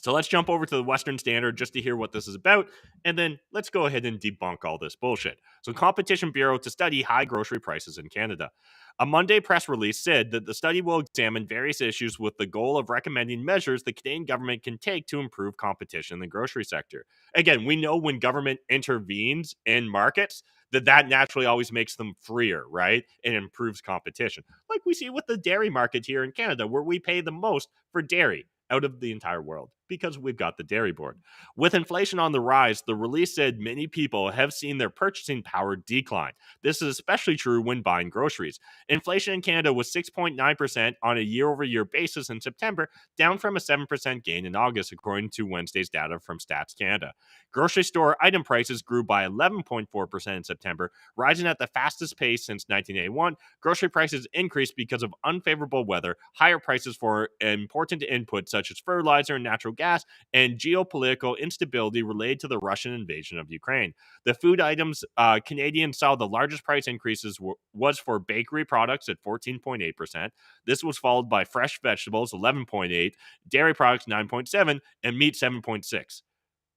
So let's jump over to the Western Standard just to hear what this is about, and then let's go ahead and debunk all this bullshit. So Competition Bureau to study high grocery prices in Canada. A Monday press release said that the study will examine various issues with the goal of recommending measures the Canadian government can take to improve competition in the grocery sector. Again, we know when government intervenes in markets, that naturally always makes them freer, right? And improves competition. Like we see with the dairy market here in Canada, where we pay the most for dairy out of the entire world because we've got the dairy board. With inflation on the rise, the release said many people have seen their purchasing power decline. This is especially true when buying groceries. Inflation in Canada was 6.9% on a year-over-year basis in September, down from a 7% gain in August, according to Wednesday's data from Stats Canada. Grocery store item prices grew by 11.4% in September, rising at the fastest pace since 1981. Grocery prices increased because of unfavorable weather, higher prices for important inputs such as fertilizer and natural gas, and geopolitical instability related to the Russian invasion of Ukraine. The food items Canadians saw the largest price increases was for bakery products at 14.8%. This was followed by fresh vegetables 11.8%, dairy products 9.7%, and meat 7.6%.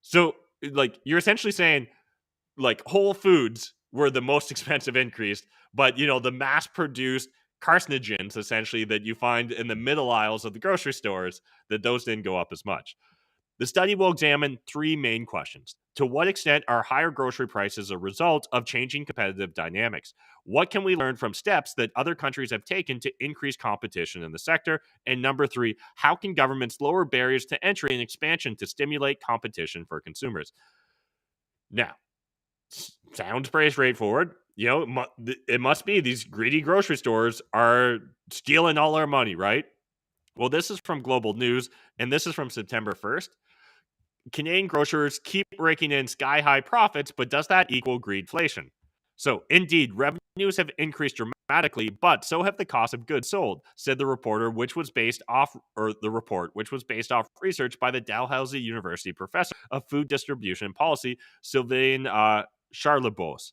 So, like, you're essentially saying, like, Whole Foods were the most expensive increase, but, you know, the mass-produced carcinogens, essentially, that you find in the middle aisles of the grocery stores, that those didn't go up as much. The study will examine three main questions. To what extent are higher grocery prices a result of changing competitive dynamics? What can we learn from steps that other countries have taken to increase competition in the sector? And number three, how can governments lower barriers to entry and expansion to stimulate competition for consumers? Now, sounds pretty straightforward. You know, it must be these greedy grocery stores are stealing all our money, right? Well, this is from Global News, and this is from September 1st. Canadian grocers keep raking in sky-high profits, but does that equal greedflation? So, indeed, revenues have increased dramatically, but so have the cost of goods sold, said the report, which was based off research by the Dalhousie University professor of food distribution and policy, Sylvain Charlebois.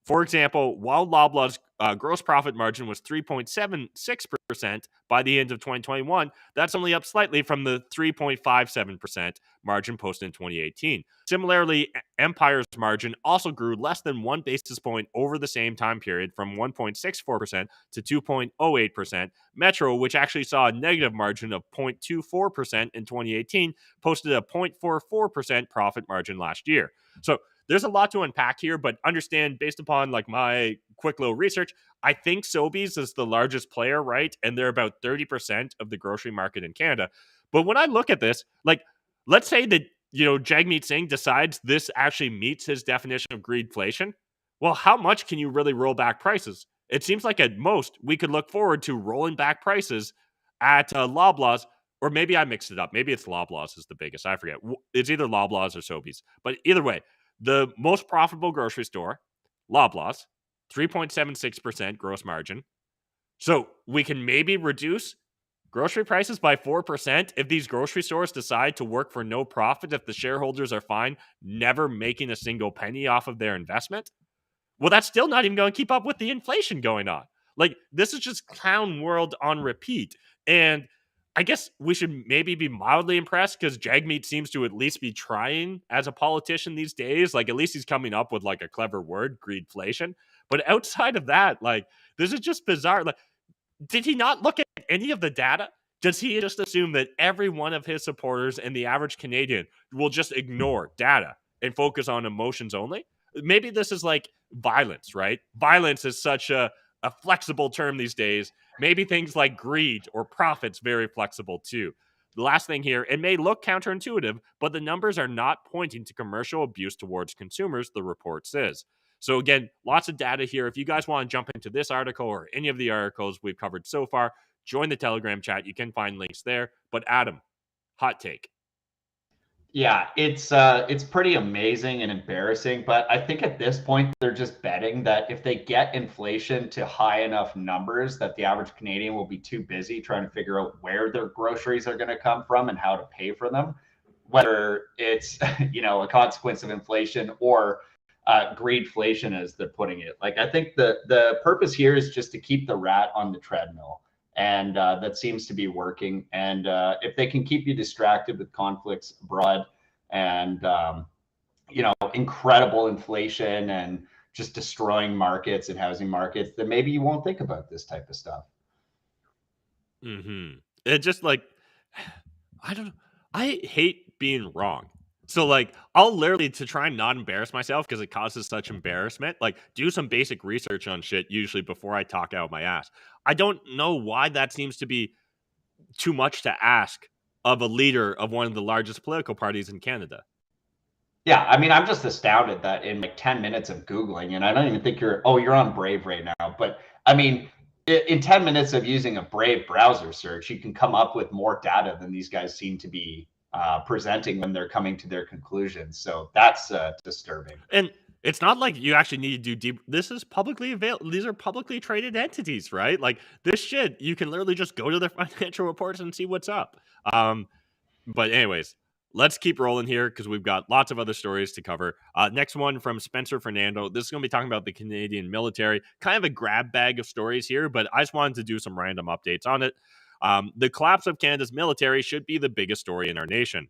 For example, while Loblaw's gross profit margin was 3.76% by the end of 2021, that's only up slightly from the 3.57% margin posted in 2018. Similarly, Empire's margin also grew less than 1 basis point over the same time period, from 1.64% to 2.08%. Metro, which actually saw a negative margin of 0.24% in 2018, posted a 0.44% profit margin last year. So there's a lot to unpack here, but understand, based upon like my quick little research, I think Sobeys is the largest player, right? And they're about 30% of the grocery market in Canada. But when I look at this, like, let's say that, you know, Jagmeet Singh decides this actually meets his definition of greedflation. Well, how much can you really roll back prices? It seems like at most we could look forward to rolling back prices at Loblaws, or maybe I mixed it up. Maybe it's Loblaws is the biggest. I forget. It's either Loblaws or Sobeys. But either way, the most profitable grocery store, Loblaws, 3.76% gross margin. So we can maybe reduce grocery prices by 4% if these grocery stores decide to work for no profit, if the shareholders are fine never making a single penny off of their investment. Well, that's still not even going to keep up with the inflation going on. Like, this is just clown world on repeat. And I guess we should maybe be mildly impressed because Jagmeet seems to at least be trying as a politician these days. Like, at least he's coming up with like a clever word, greedflation. But outside of that, like, this is just bizarre. Like, did he not look at any of the data? Does he just assume that every one of his supporters and the average Canadian will just ignore data and focus on emotions only? Maybe this is like violence, right? Violence is such a flexible term these days. Maybe things like greed or profit's very flexible too. The last thing here, it may look counterintuitive, but the numbers are not pointing to commercial abuse towards consumers, the report says. So again, lots of data here. If you guys want to jump into this article or any of the articles we've covered so far, join the Telegram chat. You can find links there. But Adam, hot take. Yeah, it's pretty amazing and embarrassing, but I think at this point they're just betting that if they get inflation to high enough numbers that the average Canadian will be too busy trying to figure out where their groceries are going to come from and how to pay for them, whether it's a consequence of inflation or greedflation as they're putting it. Like, I think the purpose here is just to keep the rat on the treadmill. And that seems to be working. And if they can keep you distracted with conflicts abroad and incredible inflation and just destroying markets and housing markets, then maybe you won't think about this type of stuff. It just like, I don't know. I hate being wrong. So like, I'll literally, to try and not embarrass myself because it causes such embarrassment, like do some basic research on shit usually before I talk out my ass. I don't know why that seems to be too much to ask of a leader of one of the largest political parties in Canada. Yeah, I mean, I'm just astounded that in like 10 minutes of Googling, and I don't even think you're on Brave right now, but I mean, in 10 minutes of using a Brave browser search, you can come up with more data than these guys seem to be presenting when they're coming to their conclusions. So that's disturbing. And it's not like you actually need to do deep. This is publicly available. These are publicly traded entities, right? Like this shit, you can literally just go to their financial reports and see what's up. But anyways, let's keep rolling here because we've got lots of other stories to cover. Next one from Spencer Fernando. This is going to be talking about the Canadian military. Kind of a grab bag of stories here, but I just wanted to do some random updates on it. The collapse of Canada's military should be the biggest story in our nation.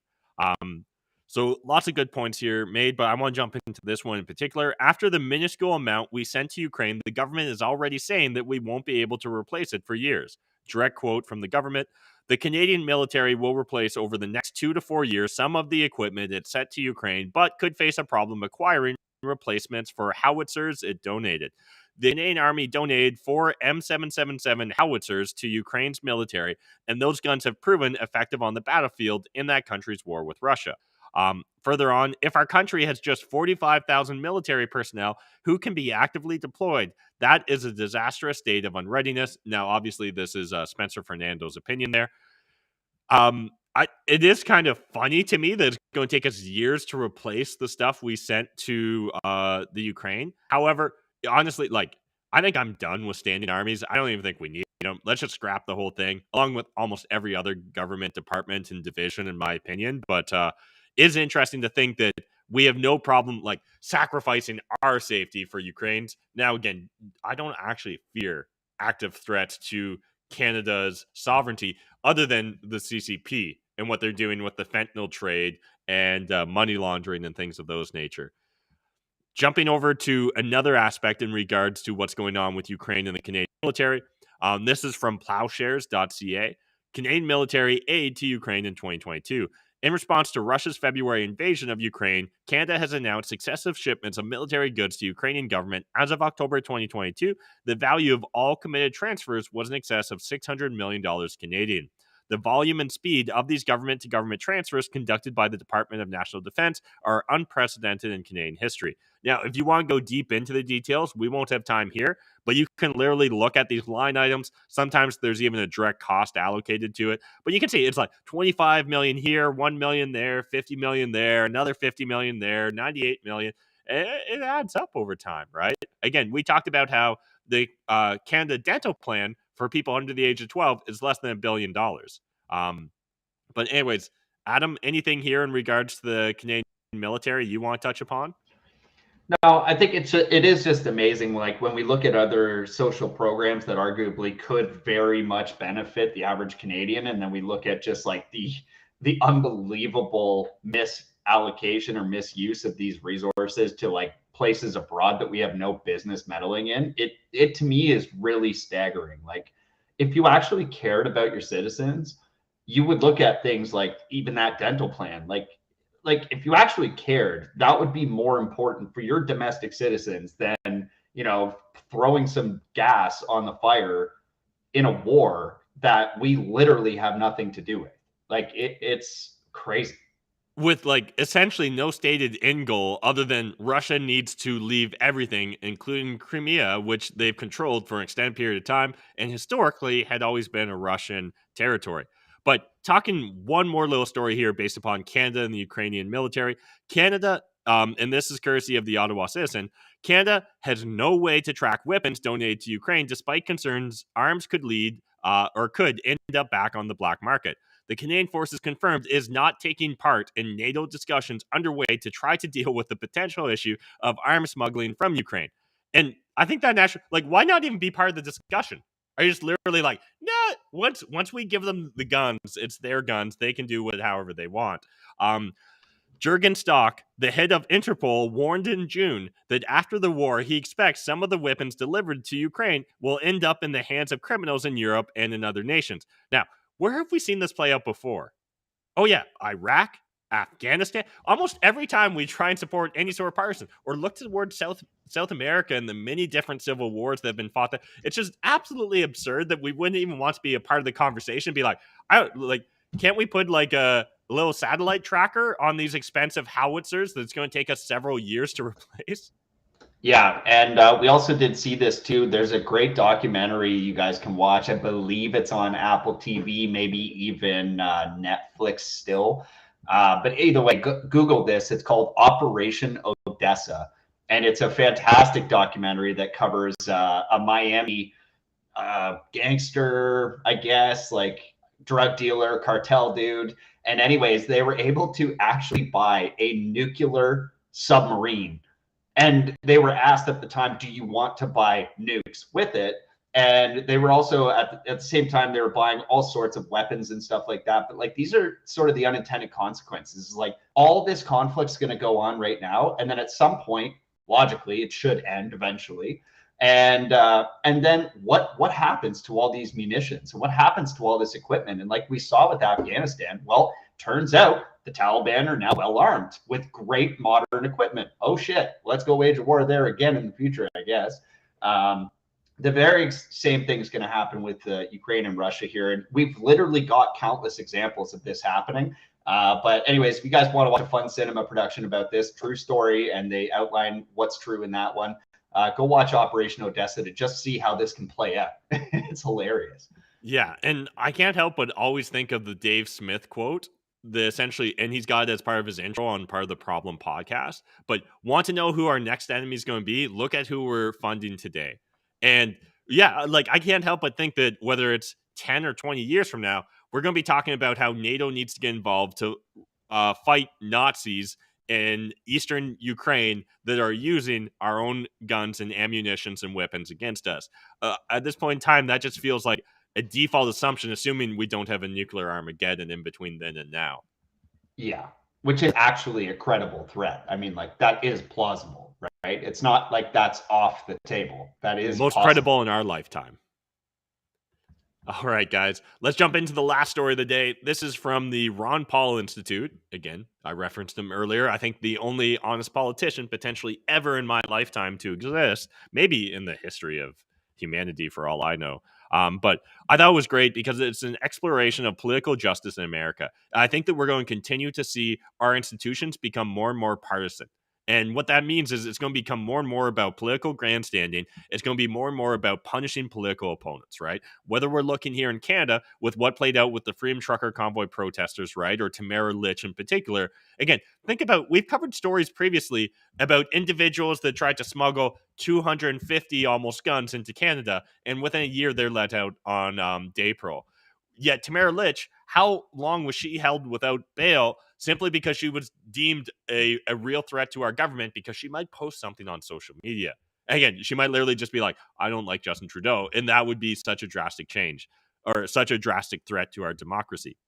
So lots of good points here made, but I want to jump into this one in particular. After the minuscule amount we sent to Ukraine, the government is already saying that we won't be able to replace it for years. Direct quote from the government. The Canadian military will replace over the next 2 to 4 years some of the equipment it sent to Ukraine, but could face a problem acquiring replacements for howitzers it donated. The Canadian Army donated 4 M777 howitzers to Ukraine's military, and those guns have proven effective on the battlefield in that country's war with Russia. Further on, if our country has just 45,000 military personnel who can be actively deployed, that is a disastrous state of unreadiness. Now, obviously, this is Spencer Fernando's opinion there. It is kind of funny to me that it's going to take us years to replace the stuff we sent to the Ukraine. However, honestly, like, I think I'm done with standing armies. I don't even think we need them. Let's just scrap the whole thing, along with almost every other government department and division, in my opinion. But it's interesting to think that we have no problem like sacrificing our safety for Ukraine's. Now, again, I don't actually fear active threats to Canada's sovereignty other than the CCP and what they're doing with the fentanyl trade and money laundering and things of those nature. Jumping over to another aspect in regards to what's going on with Ukraine and the Canadian military. This is from plowshares.ca. Canadian military aid to Ukraine in 2022. In response to Russia's February invasion of Ukraine, Canada has announced successive shipments of military goods to Ukrainian government. As of October 2022, the value of all committed transfers was in excess of $600 million Canadian. The volume and speed of these government-to-government transfers conducted by the Department of National Defense are unprecedented in Canadian history. Now, if you want to go deep into the details, we won't have time here, but you can literally look at these line items. Sometimes there's even a direct cost allocated to it, but you can see it's like 25 million here, 1 million there, 50 million there, another 50 million there, 98 million. It adds up over time, right? Again, we talked about how the Canada Dental Plan for people under the age of 12 is less than $1 billion. But anyways, Adam, anything here in regards to the Canadian military you want to touch upon? No, I think it is just amazing. Like when we look at other social programs that arguably could very much benefit the average Canadian, and then we look at just like the unbelievable misallocation or misuse of these resources to like places abroad that we have no business meddling in. It to me is really staggering. Like if you actually cared about your citizens, you would look at things like even that dental plan. Like if you actually cared, that would be more important for your domestic citizens than, throwing some gas on the fire in a war that we literally have nothing to do with. Like it's crazy. With like essentially no stated end goal other than Russia needs to leave everything, including Crimea, which they've controlled for an extended period of time and historically had always been a Russian territory. But talking one more little story here based upon Canada and the Ukrainian military, Canada, and this is courtesy of the Ottawa Citizen, Canada has no way to track weapons donated to Ukraine despite concerns arms could lead or could end up back on the black market. The Canadian Forces confirmed is not taking part in NATO discussions underway to try to deal with the potential issue of arms smuggling from Ukraine. And I think that why not even be part of the discussion? Are you just literally like, nah, once we give them the guns, it's their guns. They can do with it however they want. Jürgen Stock, the head of Interpol, warned in June that after the war, he expects some of the weapons delivered to Ukraine will end up in the hands of criminals in Europe and in other nations. Now, where have we seen this play out before? Oh, yeah, Iraq, Afghanistan. Almost every time we try and support any sort of partisan or look towards South America and the many different civil wars that have been fought there, it's just absolutely absurd that we wouldn't even want to be a part of the conversation. Be like, can't we put like a little satellite tracker on these expensive howitzers that's going to take us several years to replace? Yeah, and we also did see this too. There's a great documentary you guys can watch. I believe it's on Apple TV, maybe even Netflix still. But either way, Google this. It's called Operation Odessa, and it's a fantastic documentary that covers a Miami gangster, I guess, like drug dealer, cartel dude. And anyways, they were able to actually buy a nuclear submarine. And they were asked at the time, do you want to buy nukes with it? And they were also at the same time, they were buying all sorts of weapons and stuff like that. But like, these are sort of the unintended consequences. Like all this conflict's going to go on right now. And then at some point, logically, it should end eventually. And then what happens to all these munitions and what happens to all this equipment? And like we saw with Afghanistan, well, turns out the Taliban are now well armed with great modern equipment. Oh shit, let's go wage a war there again in the future, I guess. The very same thing is going to happen with Ukraine and Russia here. And we've literally got countless examples of this happening. But anyways, if you guys want to watch a fun cinema production about this, true story, and they outline what's true in that one, go watch Operation Odessa to just see how this can play out. It's hilarious. Yeah, and I can't help but always think of the Dave Smith quote, and he's got it as part of his intro on Part of the Problem podcast. But want to know who our next enemy is going to be? Look at who we're funding today. And yeah, like I can't help but think that whether it's 10 or 20 years from now, we're going to be talking about how NATO needs to get involved to fight Nazis in eastern Ukraine that are using our own guns and ammunitions and weapons against us. At this point in time, that just feels like a default assumption, assuming we don't have a nuclear Armageddon in between then and now. Yeah, which is actually a credible threat. I mean, like that is plausible, right? It's not like that's off the table. That is most credible in our lifetime. All right, guys, let's jump into the last story of the day. This is from the Ron Paul Institute. Again, I referenced him earlier. I think the only honest politician potentially ever in my lifetime to exist, maybe in the history of humanity for all I know. But I thought it was great because it's an exploration of political justice in America. I think that we're going to continue to see our institutions become more and more partisan. And what that means is it's going to become more and more about political grandstanding. It's going to be more and more about punishing political opponents, right? Whether we're looking here in Canada with what played out with the Freedom Trucker Convoy protesters, right? Or Tamara Lich in particular. Again, think about, we've covered stories previously about individuals that tried to smuggle 250 almost guns into Canada, and within a year they're let out on day parole. Yet Tamara Lich, how long was she held without bail simply because she was deemed a real threat to our government because she might post something on social media? Again, she might literally just be like, I don't like Justin Trudeau. And that would be such a drastic change or such a drastic threat to our democracy.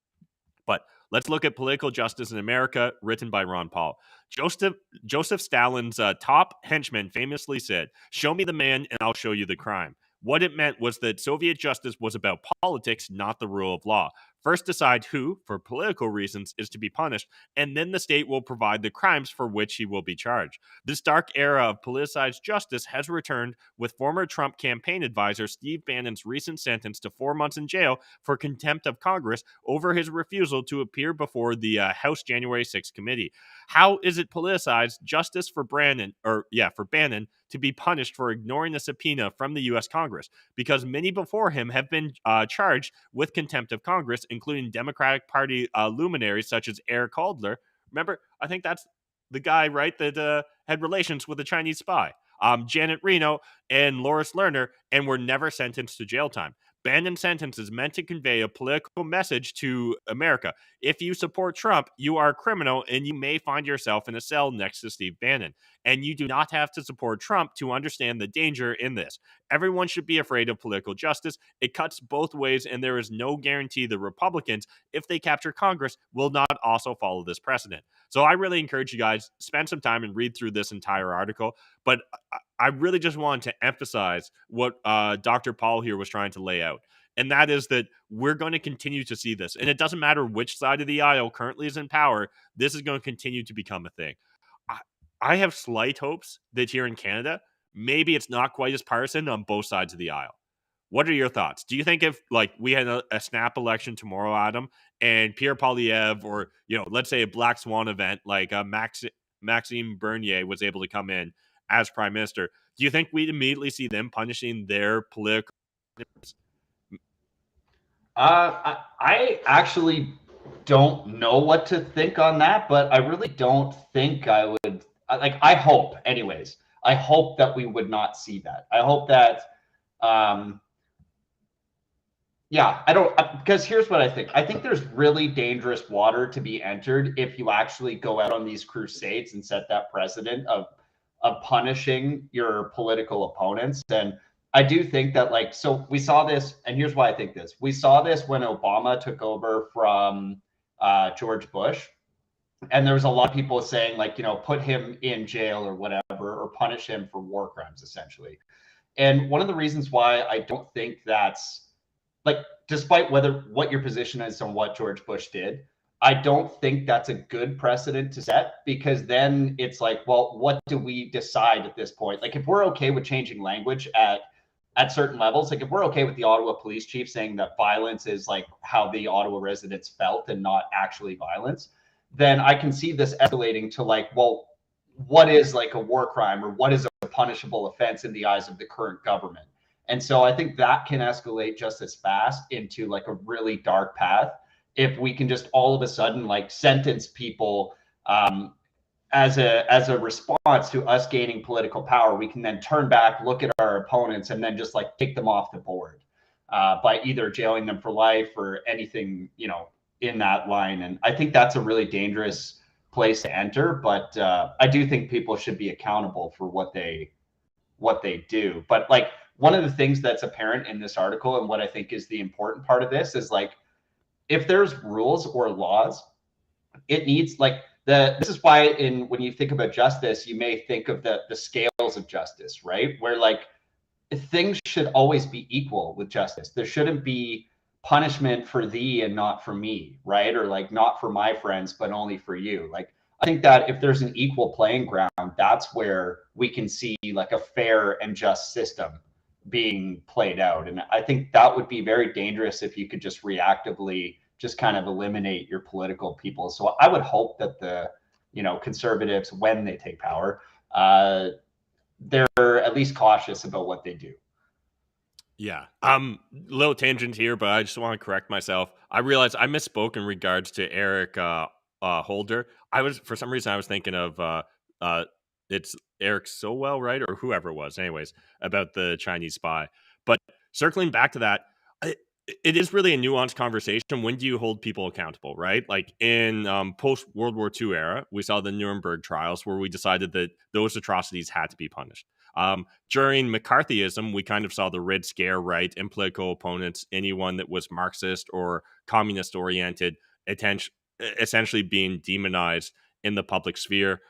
But let's look at Political Justice in America, written by Ron Paul. Joseph Stalin's top henchman famously said, "Show me the man and I'll show you the crime." What it meant was that Soviet justice was about politics, not the rule of law. First decide who, for political reasons, is to be punished, and then the state will provide the crimes for which he will be charged. This dark era of politicized justice has returned with former Trump campaign advisor Steve Bannon's recent sentence to 4 months in jail for contempt of Congress over his refusal to appear before the House January 6th committee. How is it politicized justice for Bannon to be punished for ignoring a subpoena from the U.S. Congress? Because many before him have been charged with contempt of Congress, including Democratic Party luminaries such as Eric Holdler. Remember, I think that's the guy, right, that had relations with a Chinese spy. Janet Reno and Loris Lerner, and were never sentenced to jail time. Bannon's sentence is meant to convey a political message to America. If you support Trump, you are a criminal and you may find yourself in a cell next to Steve Bannon. And you do not have to support Trump to understand the danger in this. Everyone should be afraid of political justice. It cuts both ways, and there is no guarantee the Republicans, if they capture Congress, will not also follow this precedent. So I really encourage you guys, spend some time and read through this entire article. But I really just wanted to emphasize what Dr. Paul here was trying to lay out. And that is that we're going to continue to see this. And it doesn't matter which side of the aisle currently is in power, this is going to continue to become a thing. I have slight hopes that here in Canada, maybe it's not quite as partisan on both sides of the aisle. What are your thoughts? Do you think if like we had a snap election tomorrow, Adam, and Pierre Poilievre, or let's say a black swan event like Maxime Bernier was able to come in as prime minister, do you think we'd immediately see them punishing their political? I actually don't know what to think on that, but I really don't think I would. I hope, anyways. I hope that we would not see that. I hope that, I don't, because here's what I think. I think there's really dangerous water to be entered if you actually go out on these crusades and set that precedent of punishing your political opponents. And I do think that, so we saw this, and here's why I think this. We saw this when Obama took over from George Bush. And there was a lot of people saying, put him in jail or whatever, or punish him for war crimes, essentially. And one of the reasons why I don't think that's, despite what your position is on what George Bush did, I don't think that's a good precedent to set, because then it's well, what do we decide at this point? If we're okay with changing language at certain levels, if we're okay with the Ottawa police chief saying that violence is how the Ottawa residents felt and not actually violence, then I can see this escalating to well, what is a war crime, or what is a punishable offense in the eyes of the current government? And so I think that can escalate just as fast into a really dark path if we can just all of a sudden sentence people as a response to us gaining political power. We can then turn back, look at our opponents, and then just take them off the board by either jailing them for life or anything in that line. And I think that's a really dangerous place to enter, but I do think people should be accountable for what they do. But one of the things that's apparent in this article, and what I think is the important part of this, is if there's rules or laws, it needs this is why when you think about justice, you may think of the scales of justice, right? Where things should always be equal with justice. There shouldn't be punishment for thee and not for me, right? Or not for my friends, but only for you. I think that if there's an equal playing ground, that's where we can see a fair and just system being played out. And I think that would be very dangerous if you could just reactively just kind of eliminate your political people. So I would hope that conservatives, when they take power, they're at least cautious about what they do. Yeah. Little tangent here, but I just want to correct myself. I realized I misspoke in regards to Eric Holder. For some reason I was thinking of it's Eric Sowell, right? Or whoever it was, anyways, about the Chinese spy. But circling back to that, it is really a nuanced conversation. When do you hold people accountable, right? Like in post World War II era, we saw the Nuremberg trials where we decided that those atrocities had to be punished. During McCarthyism, we kind of saw the Red Scare, right? And political opponents, anyone that was Marxist or communist oriented, essentially being demonized in the public sphere.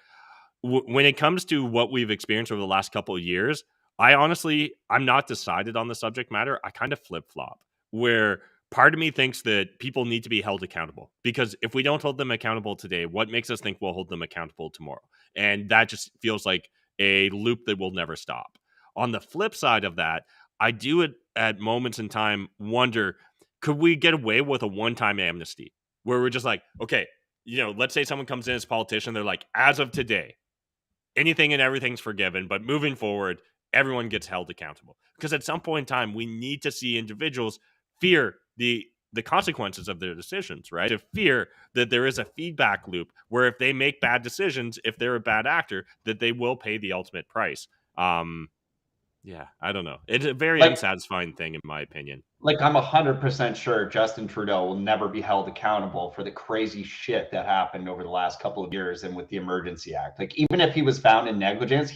When it comes to what we've experienced over the last couple of years, I'm not decided on the subject matter. I kind of flip flop, where part of me thinks that people need to be held accountable, because if we don't hold them accountable today, what makes us think we'll hold them accountable tomorrow? And that just feels like a loop that will never stop. On the flip side of that, I do at moments in time wonder, could we get away with a one-time amnesty where we're just like, okay, let's say someone comes in as a politician, they're like, as of today, anything and everything's forgiven, but moving forward, everyone gets held accountable. Because at some point in time, we need to see individuals fear the consequences of their decisions, right? To fear that there is a feedback loop where if they make bad decisions, if they're a bad actor, that they will pay the ultimate price. Yeah, I don't know. It's a very unsatisfying thing, in my opinion. Like, I'm 100% sure Justin Trudeau will never be held accountable for the crazy shit that happened over the last couple of years and with the Emergency Act. Like, even if he was found in negligence,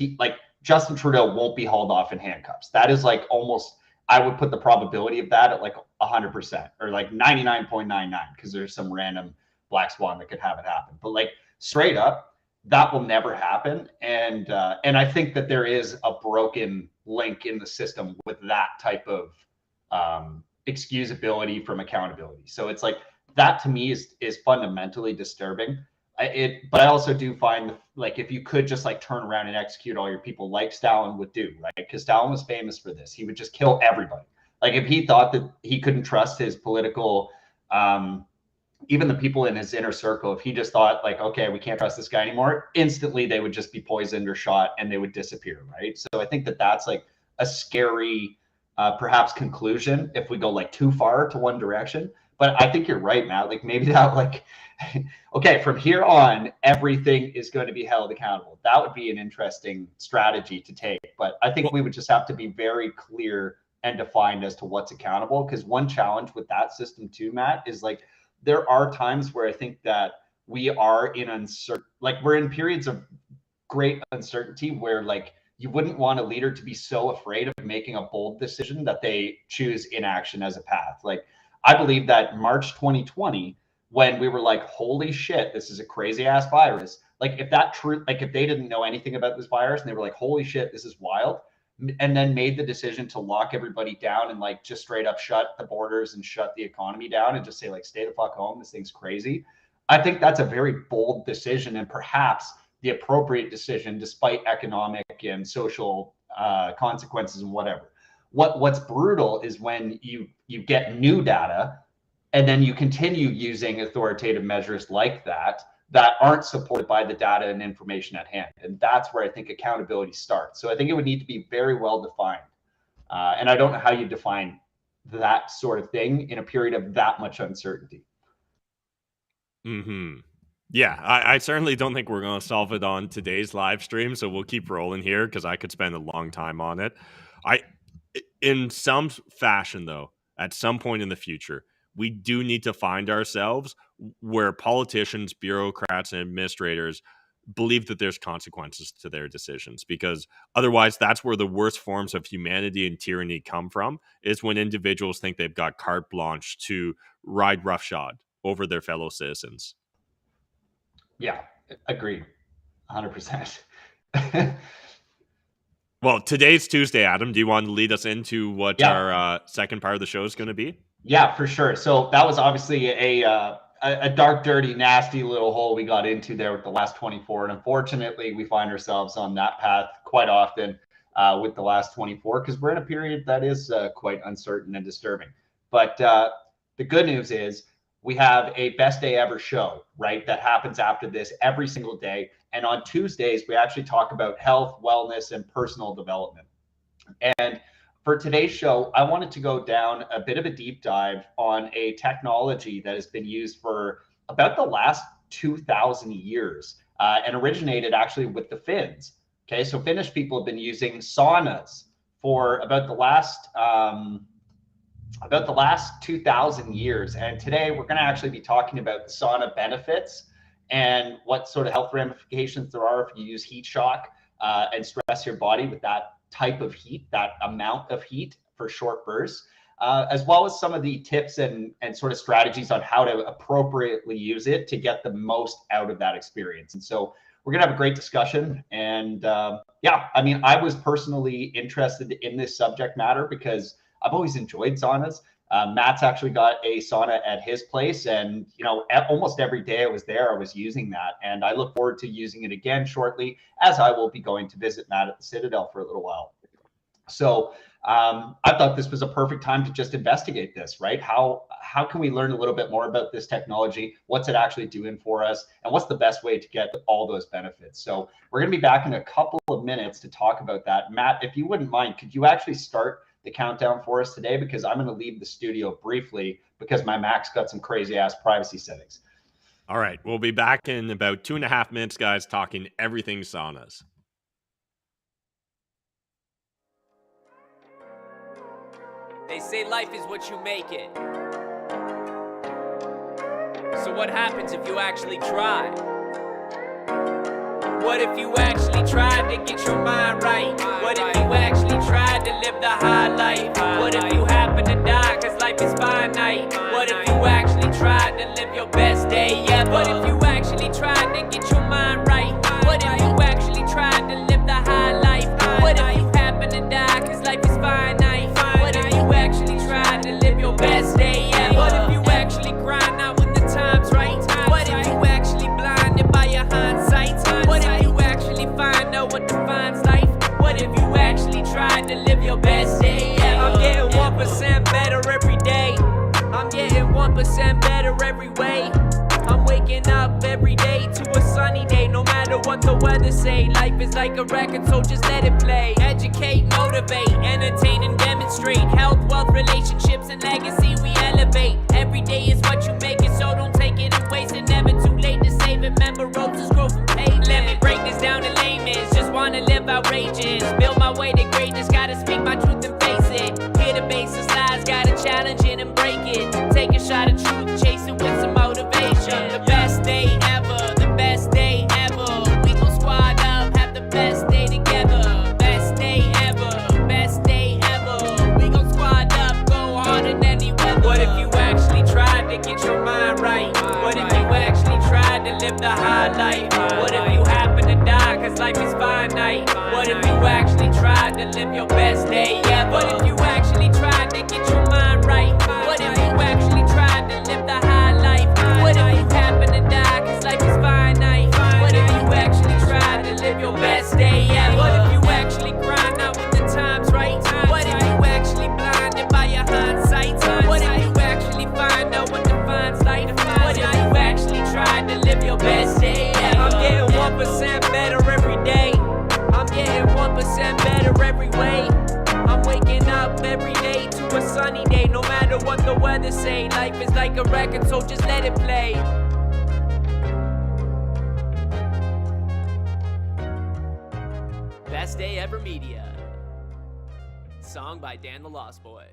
Justin Trudeau won't be hauled off in handcuffs. That is like almost, I would put the probability of that at like 100% or like 99.99, because there's some random black swan that could have it happen. But like straight up, that will never happen. And I think that there is a broken link in the system with that type of excusability from accountability. So it's like that to me is fundamentally disturbing. But I also do find, like, if you could just like turn around and execute all your people like Stalin would do, right? Because Stalin was famous for this. He would just kill everybody. Like, if he thought that he couldn't trust his political, even the people in his inner circle, if he just thought like, okay, we can't trust this guy anymore, instantly they would just be poisoned or shot and they would disappear, right? So I think that that's like a scary, perhaps conclusion if we go like too far to one direction. But I think you're right, Matt. Like, maybe that, like, okay, from here on, everything is going to be held accountable. That would be an interesting strategy to take. But I think we would just have to be very clear and defined as to what's accountable. Because one challenge with that system too, Matt, is like there are times where I think that we are in we're in periods of great uncertainty where like you wouldn't want a leader to be so afraid of making a bold decision that they choose inaction as a path. Like, I believe that March 2020, when we were like, holy shit, this is a crazy ass virus. Like, if they didn't know anything about this virus and they were like, holy shit, this is wild, and then made the decision to lock everybody down and like just straight up shut the borders and shut the economy down and just say like, stay the fuck home, this thing's crazy. I think that's a very bold decision and perhaps the appropriate decision despite economic and social consequences and whatever. What's brutal is when you get new data and then you continue using authoritative measures like that aren't supported by the data and information at hand. And that's where I think accountability starts. So I think it would need to be very well defined. And I don't know how you define that sort of thing in a period of that much uncertainty. Mm-hmm. Yeah, I certainly don't think we're going to solve it on today's live stream, so we'll keep rolling here because I could spend a long time on it. In some fashion, though, at some point in the future, we do need to find ourselves where politicians, bureaucrats, and administrators believe that there's consequences to their decisions, because otherwise that's where the worst forms of humanity and tyranny come from, is when individuals think they've got carte blanche to ride roughshod over their fellow citizens. Yeah, agreed. 100%. Well, today's Tuesday, Adam. Do you want to lead us into what our second part of the show is going to be? Yeah, for sure. So that was obviously a dark, dirty, nasty little hole we got into there with the last 24. And unfortunately, we find ourselves on that path quite often with the last 24, because we're in a period that is quite uncertain and disturbing. But the good news is we have a best day ever show, right? That happens after this every single day. And on Tuesdays, we actually talk about health, wellness, and personal development. And for today's show, I wanted to go down a bit of a deep dive on a technology that has been used for about the last 2,000 years and originated actually with the Finns. Okay, so Finnish people have been using saunas for about the last 2,000 years. And today we're going to actually be talking about the sauna benefits and what sort of health ramifications there are if you use heat shock and stress your body with that type of heat, that amount of heat for short bursts, as well as some of the tips and sort of strategies on how to appropriately use it to get the most out of that experience. And so we're going to have a great discussion. And yeah, I mean, I was personally interested in this subject matter because I've always enjoyed saunas. Matt's actually got a sauna at his place, and almost every day I was there, I was using that, and I look forward to using it again shortly, as I will be going to visit Matt at the Citadel for a little while. So I thought this was a perfect time to just investigate this, right? How can we learn a little bit more about this technology? What's it actually doing for us? And what's the best way to get all those benefits? So we're going to be back in a couple of minutes to talk about that. Matt, if you wouldn't mind, could you actually start the countdown for us today, because I'm going to leave the studio briefly because my Mac's got some crazy ass privacy settings. All right, we'll be back in about 2.5 minutes, guys, talking everything saunas. They say life is what you make it. So what happens if you actually try? What if you actually tried to get your mind right? What if you actually tried to live the high life? What if you happen to die cause life is finite? What if you actually tried to live your best day ever? What if you actually tried to get your mind right? What if you actually tried to live the high life? What if you happen to die cause life is finite? What if you actually tried to live your best day ever? What if you actually grind out when the time's right? What if you actually blinded by your hindsight? What if you actually find out what defines life? What if you actually tried to live your best day ever? I'm getting 1% better every day. I'm getting 1% better every way. I'm waking up every day to a sunny day, no matter what the weather say. Life is like a record, so just let it play. Educate, motivate, entertain and demonstrate. Health, wealth, relationships and legacy we elevate. Every day is what you make it, so don't take it and waste it. Never too late to save it. Remember, roses grow from pavement. Let me break this down in layman's. Just wanna live outrageous, build my way to greatness. Gotta speak my truth and face it. Hit a base of lies, gotta challenge it and break it. Take a shot of truth, chase it with some motivation. The best day ever, the best day ever. We gon' squad up, have the best day together. Best day ever, best day ever. We gon' squad up, go hard in any weather. What if you actually tried to get your mind right? What if you actually tried to live the high life? What if you happen to die cause life is finite? What if you actually tried to live your best day ever? What if you actually tried to get your mind right? What if you actually tried to live the high life? What if you happen to die cause life is finite? What if you actually tried to live your best day ever? What if you actually grind out when the time's right? What if you actually blinded by your hindsight? What if you actually find out what defines life? What if you actually tried to live your best day ever? I'm getting 1% better every day. I'm getting 1% better every way. I'm waking up every day to a sunny day, no matter what the weather say. Life is like a record, so just let it play. Best Day Ever Media. Song by Dan the Lost Boy.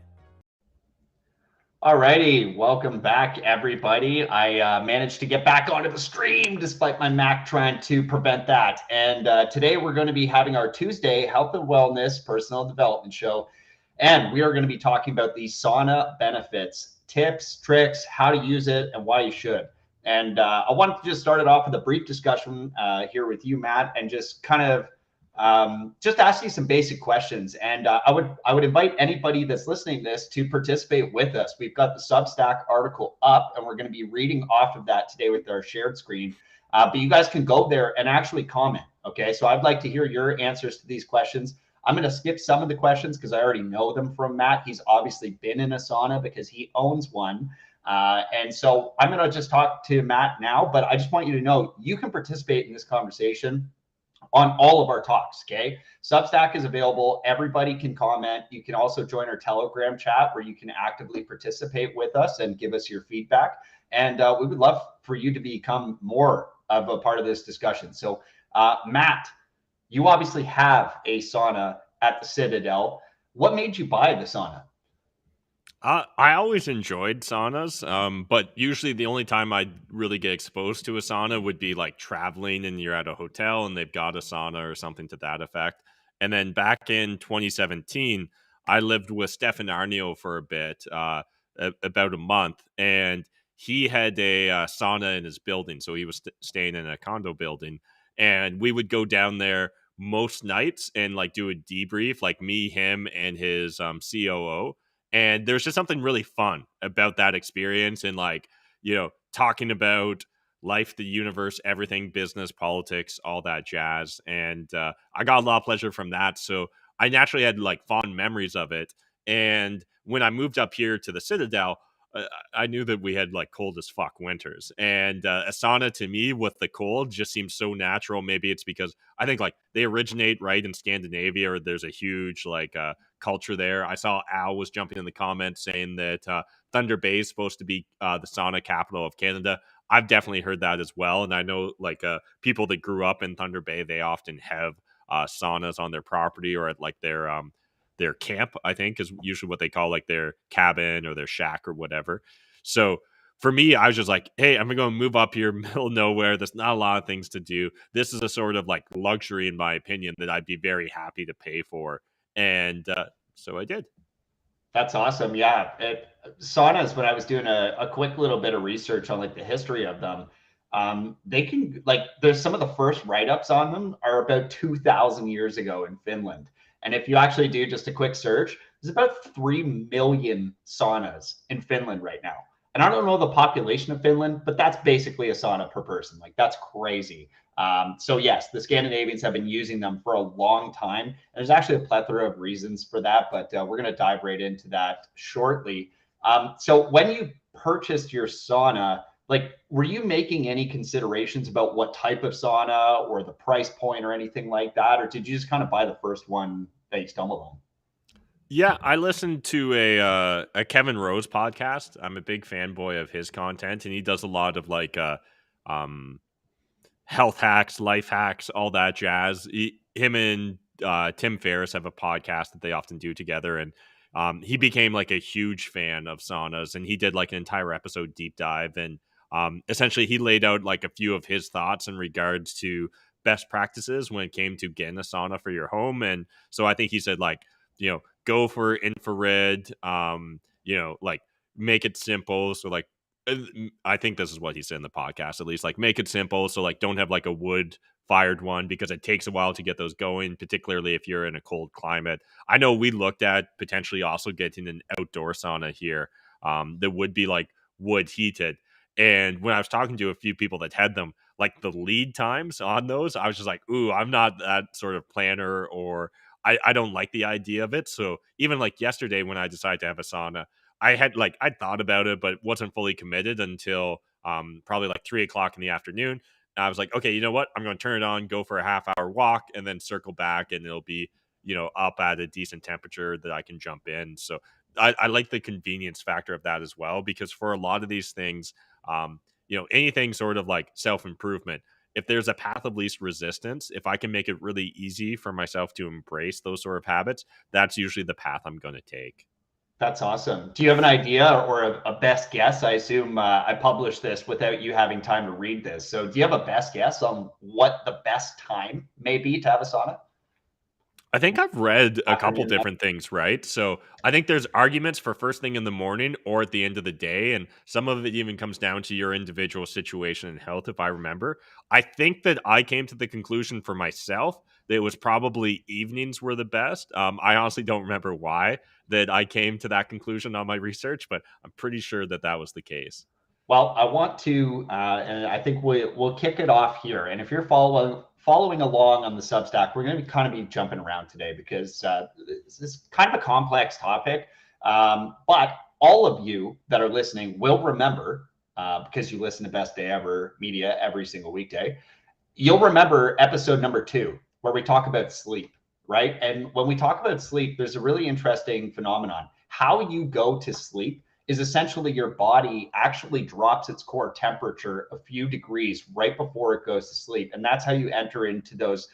Alrighty, welcome back, everybody. I managed to get back onto the stream despite my Mac trying to prevent that. And today we're going to be having our Tuesday Health and Wellness Personal Development Show. And we are going to be talking about the sauna benefits, tips, tricks, how to use it, and why you should. And I wanted to just start it off with a brief discussion here with you, Matt, and just kind of just ask you some basic questions. And I would invite anybody that's listening to this to participate with us. We've got the Substack article up, and we're going to be reading off of that today with our shared screen. But you guys can go there and actually comment. Okay, so I'd like to hear your answers to these questions. I'm going to skip some of the questions because I already know them from Matt. He's obviously been in a sauna because he owns one. And so I'm going to just talk to Matt now, but I just want you to know you can participate in this conversation on all of our talks. Okay. Substack is available. Everybody can comment. You can also join our Telegram chat where you can actively participate with us and give us your feedback. And we would love for you to become more of a part of this discussion. So Matt, you obviously have a sauna at the Citadel. What made you buy the sauna? I always enjoyed saunas, but usually the only time I'd really get exposed to a sauna would be like traveling and you're at a hotel and they've got a sauna or something to that effect. And then back in 2017, I lived with Stefan Arnio for a bit, about a month, and he had a sauna in his building. So he was staying in a condo building, and we would go down there most nights and like do a debrief, like me, him, and his COO. And there's just something really fun about that experience and like, talking about life, the universe, everything, business, politics, all that jazz. And I got a lot of pleasure from that. So I naturally had like fond memories of it. And when I moved up here to the Citadel, I knew that we had like cold as fuck winters, and a sauna to me with the cold just seems so natural. Maybe it's because I think like they originate right in Scandinavia, or there's a huge like culture there. I saw Al was jumping in the comments saying that Thunder Bay is supposed to be the sauna capital of Canada. I've definitely heard that as well, and I know like people that grew up in Thunder Bay, they often have saunas on their property or at like their camp, I think, is usually what they call like their cabin or their shack or whatever. So for me, I was just like, hey, I'm going to move up here, middle of nowhere. There's not a lot of things to do. This is a sort of like luxury, in my opinion, that I'd be very happy to pay for. And so I did. That's awesome. Yeah. Saunas, when I was doing a quick little bit of research on like the history of them, they can like, there's some of the first write-ups on them are about 2,000 years ago in Finland. And if you actually do just a quick search, there's about 3 million saunas in Finland right now. And I don't know the population of Finland, but that's basically a sauna per person. Like that's crazy. So yes, the Scandinavians have been using them for a long time. And there's actually a plethora of reasons for that, but we're going to dive right into that shortly. So when you purchased your sauna, like, were you making any considerations about what type of sauna or the price point or anything like that? Or did you just kind of buy the first one that you stumbled on? Yeah, I listened to a Kevin Rose podcast. I'm a big fanboy of his content, and he does a lot of like health hacks, life hacks, all that jazz. Him and Tim Ferriss have a podcast that they often do together, and he became like a huge fan of saunas, and he did like an entire episode deep dive, and essentially he laid out like a few of his thoughts in regards to best practices when it came to getting a sauna for your home. And so I think he said like, go for infrared, like make it simple. So like, I think this is what he said in the podcast, at least, like make it simple. So like, don't have like a wood fired one because it takes a while to get those going, particularly if you're in a cold climate. I know we looked at potentially also getting an outdoor sauna here that would be like wood heated. And when I was talking to a few people that had them, like the lead times on those, I was just like, ooh, I'm not that sort of planner, or I don't like the idea of it. So even like yesterday when I decided to have a sauna, I thought about it, but wasn't fully committed until probably like 3 o'clock in the afternoon. And I was like, okay, you know what? I'm going to turn it on, go for a half-hour walk, and then circle back, and it'll be, up at a decent temperature that I can jump in. So I like the convenience factor of that as well, because for a lot of these things, anything sort of like self-improvement, if there's a path of least resistance, if I can make it really easy for myself to embrace those sort of habits, that's usually the path I'm going to take. That's awesome. Do you have an idea or a best guess? I assume I published this without you having time to read this. So do you have a best guess on what the best time may be to have a sauna? I think I've read a couple different things, right? So I think there's arguments for first thing in the morning or at the end of the day. And some of it even comes down to your individual situation and health, if I remember. I think that I came to the conclusion for myself that it was probably evenings were the best. I honestly don't remember why that I came to that conclusion on my research, but I'm pretty sure that that was the case. Well, I want to, and I think we'll kick it off here. And if you're following along on the Substack, we're going to kind of be jumping around today because this is kind of a complex topic. But all of you that are listening will remember, because you listen to Best Day Ever Media every single weekday, you'll remember episode number 2, where we talk about sleep, right? And when we talk about sleep, there's a really interesting phenomenon. How you go to sleep is essentially your body actually drops its core temperature a few degrees right before it goes to sleep. And that's how you enter into those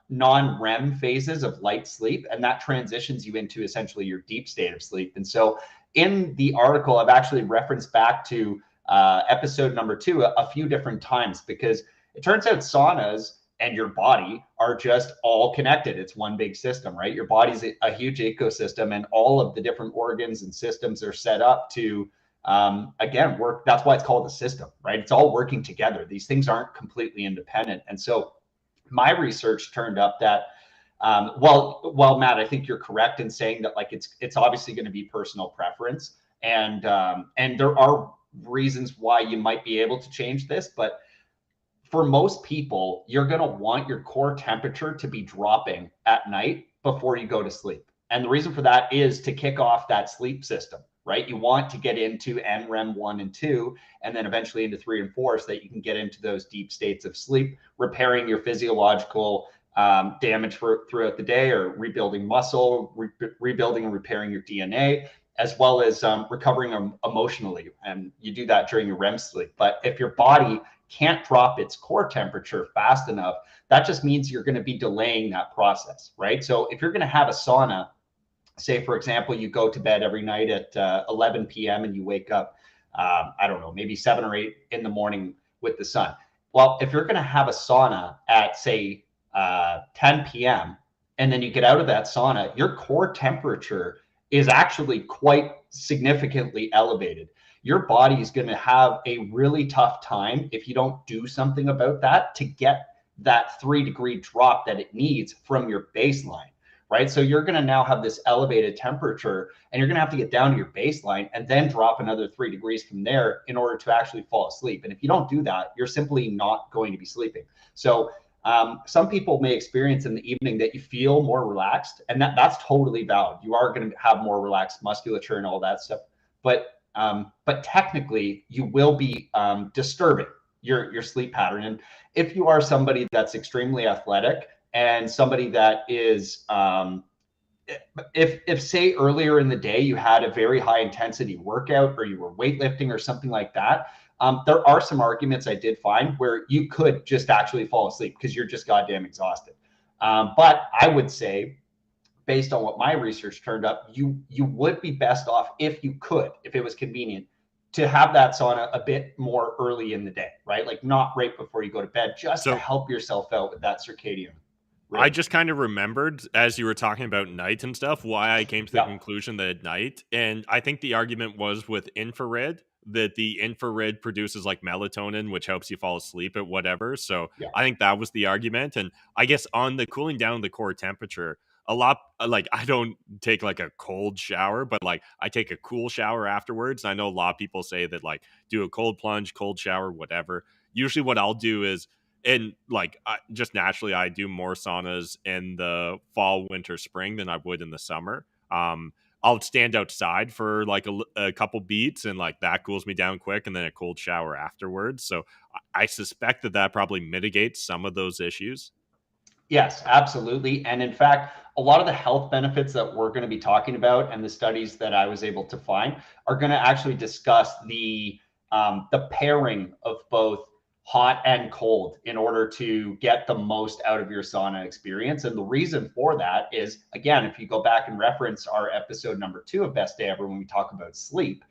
non-REM phases of light sleep. And that transitions you into essentially your deep state of sleep. And so in the article, I've actually referenced back to episode number 2 a few different times, because it turns out saunas and your body are just all connected. It's one big system, right? Your body's a huge ecosystem, and all of the different organs and systems are set up to, again, work. That's why it's called a system, right? It's all working together. These things aren't completely independent. And so my research turned up that, well, Matt, I think you're correct in saying that, like, it's obviously going to be personal preference, and there are reasons why you might be able to change this, but for most people, you're going to want your core temperature to be dropping at night before you go to sleep. And the reason for that is to kick off that sleep system, right? You want to get into NREM 1 and 2, and then eventually into 3 and 4, so that you can get into those deep states of sleep, repairing your physiological damage throughout the day, or rebuilding muscle, rebuilding and repairing your DNA, as well as recovering emotionally. And you do that during your REM sleep. But if your body can't drop its core temperature fast enough, that just means you're going to be delaying that process, right? So if you're going to have a sauna, say, for example, you go to bed every night at 11 p.m. and you wake up, I don't know, maybe 7 or 8 in the morning with the sun. Well, if you're going to have a sauna at, say, 10 p.m., and then you get out of that sauna, your core temperature is actually quite significantly elevated. Your body is going to have a really tough time, if you don't do something about that, to get that 3-degree drop that it needs from your baseline, right? So you're going to now have this elevated temperature, and you're going to have to get down to your baseline and then drop another 3 degrees from there in order to actually fall asleep. And if you don't do that, you're simply not going to be sleeping. So some people may experience in the evening that you feel more relaxed, and that's totally valid. You are going to have more relaxed musculature and all that stuff, but technically you will be disturbing your sleep pattern. And if you are somebody that's extremely athletic, and somebody that is, if say earlier in the day you had a very high intensity workout, or you were weightlifting or something like that, there are some arguments I did find where you could just actually fall asleep because you're just goddamn exhausted. But I would say, based on what my research turned up, you would be best off, if you could, if it was convenient, to have that sauna a bit more early in the day, right? Like not right before you go to bed, just to help yourself out with that circadian. I just kind of remembered, as you were talking about night and stuff, why I came to the conclusion that at night, and I think the argument was with infrared, that the infrared produces like melatonin, which helps you fall asleep at whatever. So I think that was the argument. And I guess on the cooling down the core temperature, a lot, like, I don't take like a cold shower, but like I take a cool shower afterwards. I know a lot of people say that, like, do a cold plunge, cold shower, whatever. Usually what I'll do is, and like, just naturally, I do more saunas in the fall, winter, spring than I would in the summer. I'll stand outside for like a couple beats, and like that cools me down quick, and then a cold shower afterwards. So I suspect that probably mitigates some of those issues. Yes, absolutely. And in fact, a lot of the health benefits that we're going to be talking about, and the studies that I was able to find, are going to actually discuss the pairing of both hot and cold in order to get the most out of your sauna experience. And the reason for that is, again, if you go back and reference our episode number 2 of Best Day Ever, when we talk about sleep,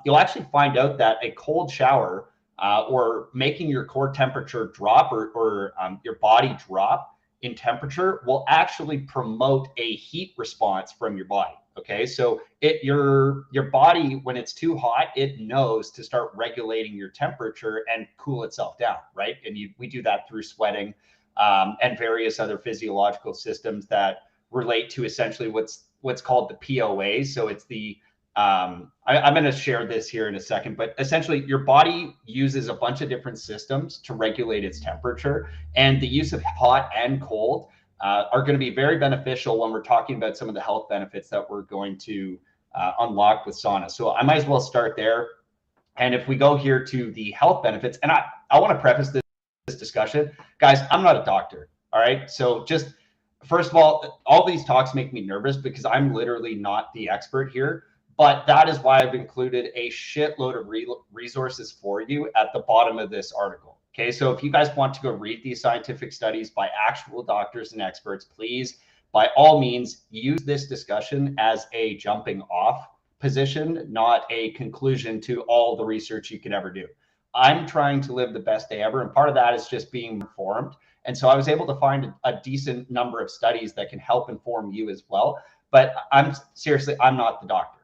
you'll actually find out that a cold shower, or making your core temperature drop, or your body drop in temperature, will actually promote a heat response from your body. Okay, so your body, when it's too hot, it knows to start regulating your temperature and cool itself down, right? And we do that through sweating, and various other physiological systems that relate to essentially what's called the POA. So it's the I'm going to share this here in a second, but essentially your body uses a bunch of different systems to regulate its temperature, and the use of hot and cold are going to be very beneficial when we're talking about some of the health benefits that we're going to unlocked with sauna. So I might as well start there. And if we go here to the health benefits, and I want to preface this discussion, guys, I'm not a doctor. All right. So just first of all these talks make me nervous because I'm literally not the expert here. But that is why I've included a shitload of resources for you at the bottom of this article. Okay, so if you guys want to go read these scientific studies by actual doctors and experts, please, by all means, use this discussion as a jumping off position, not a conclusion to all the research you could ever do. I'm trying to live the best day ever, and part of that is just being informed. And so I was able to find a decent number of studies that can help inform you as well. But I'm not the doctor.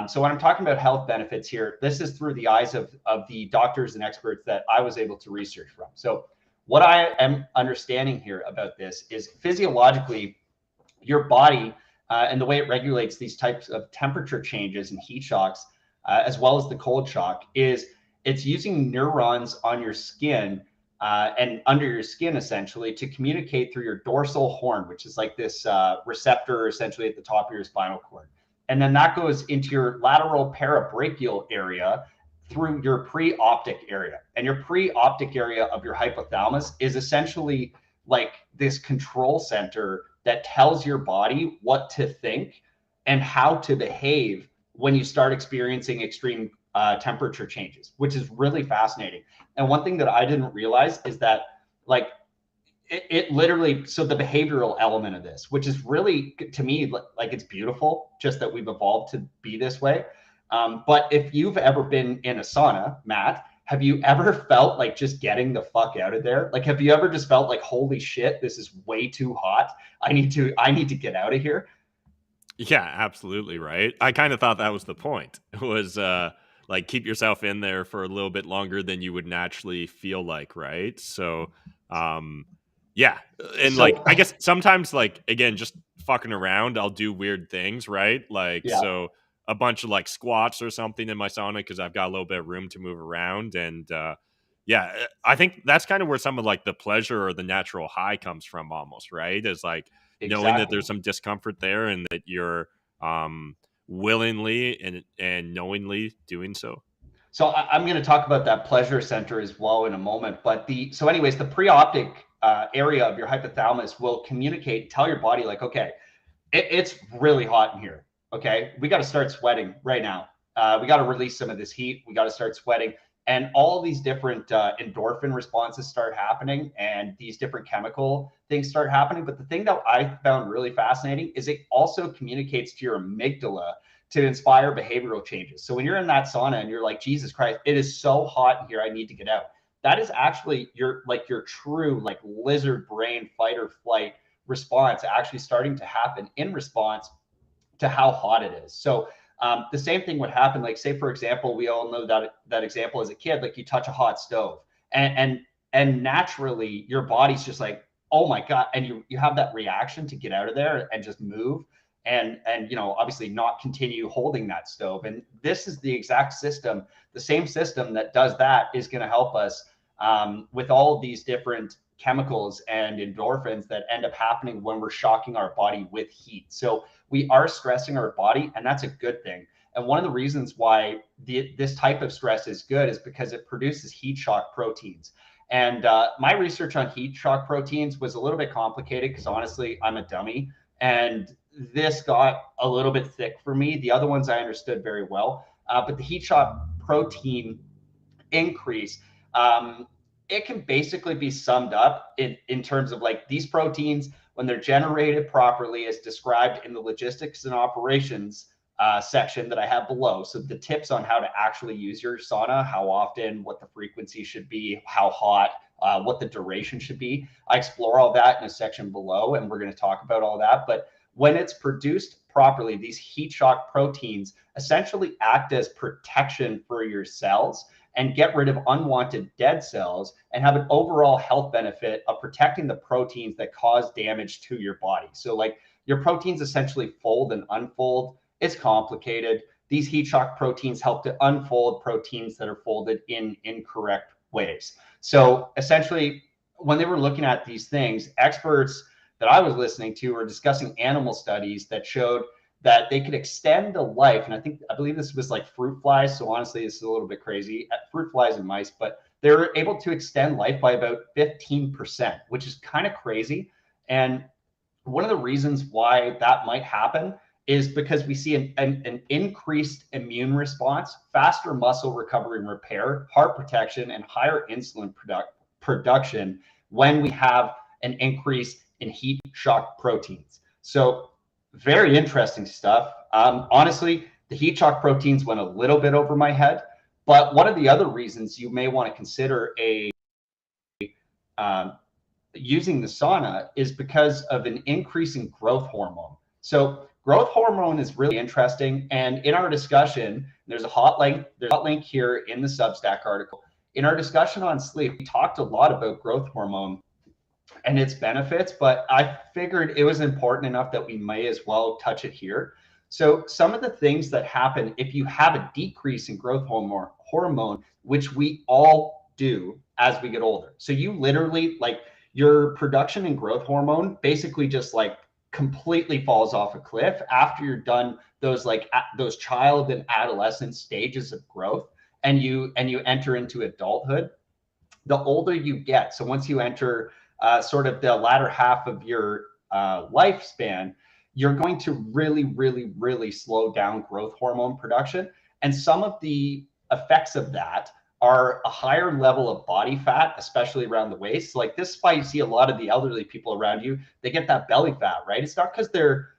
So when I'm talking about health benefits here, this is through the eyes of the doctors and experts that I was able to research from. So what I am understanding here about this is physiologically, your body and the way it regulates these types of temperature changes and heat shocks, as well as the cold shock, is it's using neurons on your skin and under your skin essentially to communicate through your dorsal horn, which is like this receptor essentially at the top of your spinal cord. And then that goes into your lateral parabrachial area through your pre-optic area. And your pre-optic area of your hypothalamus is essentially like this control center that tells your body what to think and how to behave when you start experiencing extreme temperature changes, which is really fascinating. And one thing that I didn't realize is that like it literally, so the behavioral element of this, which is really, to me, like it's beautiful, just that we've evolved to be this way. But if you've ever been in a sauna, Matt, have you ever felt like just getting the fuck out of there? Like, have you ever just felt like, holy shit, this is way too hot. I need to get out of here. Yeah, absolutely. Right. I kind of thought that was the point. It was like keep yourself in there for a little bit longer than you would naturally feel like. Right. So, yeah. And So- like, I guess sometimes like, again, just fucking around, I'll do weird things. Right. Like, Yeah. so a bunch of like squats or something in my sauna because I've got a little bit of room to move around. And yeah, I think that's kind of where some of like the pleasure or the natural high comes from almost. Right. Is like, knowing that there's some discomfort there and that you're willingly and knowingly doing so. So I'm going to talk about that pleasure center as well in a moment. But anyways, the pre-optic area of your hypothalamus will communicate, tell your body like, okay, it's really hot in here. Okay, we got to start sweating right now. We got to release some of this heat. We got to start sweating. And all these different endorphin responses start happening and these different chemical things start happening. But the thing that I found really fascinating is it also communicates to your amygdala to inspire behavioral changes. So when you're in that sauna and you're like, Jesus Christ, it is so hot in here, I need to get out. That is actually your true like lizard brain fight or flight response actually starting to happen in response to how hot it is. So the same thing would happen, like say, for example, we all know that example as a kid, like you touch a hot stove and naturally your body's just like, oh my God. And you have that reaction to get out of there and just move and obviously not continue holding that stove. And this is the exact system, the same system that does that is going to help us with all of these different chemicals and endorphins that end up happening when we're shocking our body with heat. So we are stressing our body, and that's a good thing. And one of the reasons why this type of stress is good is because it produces heat shock proteins. And my research on heat shock proteins was a little bit complicated because honestly, I'm a dummy. And this got a little bit thick for me. The other ones I understood very well. But the heat shock protein increase, it can basically be summed up in terms of like these proteins, when they're generated properly as described in the logistics and operations section that I have below. So the tips on how to actually use your sauna, how often, what the frequency should be, how hot, what the duration should be. I explore all that in a section below, and we're going to talk about all that. But when it's produced properly, these heat shock proteins essentially act as protection for your cells and get rid of unwanted dead cells and have an overall health benefit of protecting the proteins that cause damage to your body. So like your proteins essentially fold and unfold. It's complicated. These heat shock proteins help to unfold proteins that are folded in incorrect ways. So essentially, when they were looking at these things, experts that I was listening to were discussing animal studies that showed that they could extend the life. And I believe this was like fruit flies. So honestly, this is a little bit crazy. Fruit flies and mice, but they're able to extend life by about 15%, which is kind of crazy. And one of the reasons why that might happen is because we see an increased immune response, faster muscle recovery and repair, heart protection, and higher insulin production when we have an increase in heat shock proteins. So very interesting stuff. Honestly, the heat shock proteins went a little bit over my head, but one of the other reasons you may want to consider using the sauna is because of an increase in growth hormone. So growth hormone is really interesting. And in our discussion, there's a hot link here in the Substack article. In our discussion on sleep, we talked a lot about growth hormone and its benefits, but I figured it was important enough that we may as well touch it here. So some of the things that happen if you have a decrease in growth hormone, which we all do as we get older. So you literally, like, your production in growth hormone basically just like completely falls off a cliff after you're done those child and adolescent stages of growth, and you enter into adulthood. The older you get, so once you enter sort of the latter half of your lifespan, you're going to really slow down growth hormone production. And some of the effects of that are a higher level of body fat, especially around the waist. Like this is why you see a lot of the elderly people around you, they get that belly fat, right? It's not because they're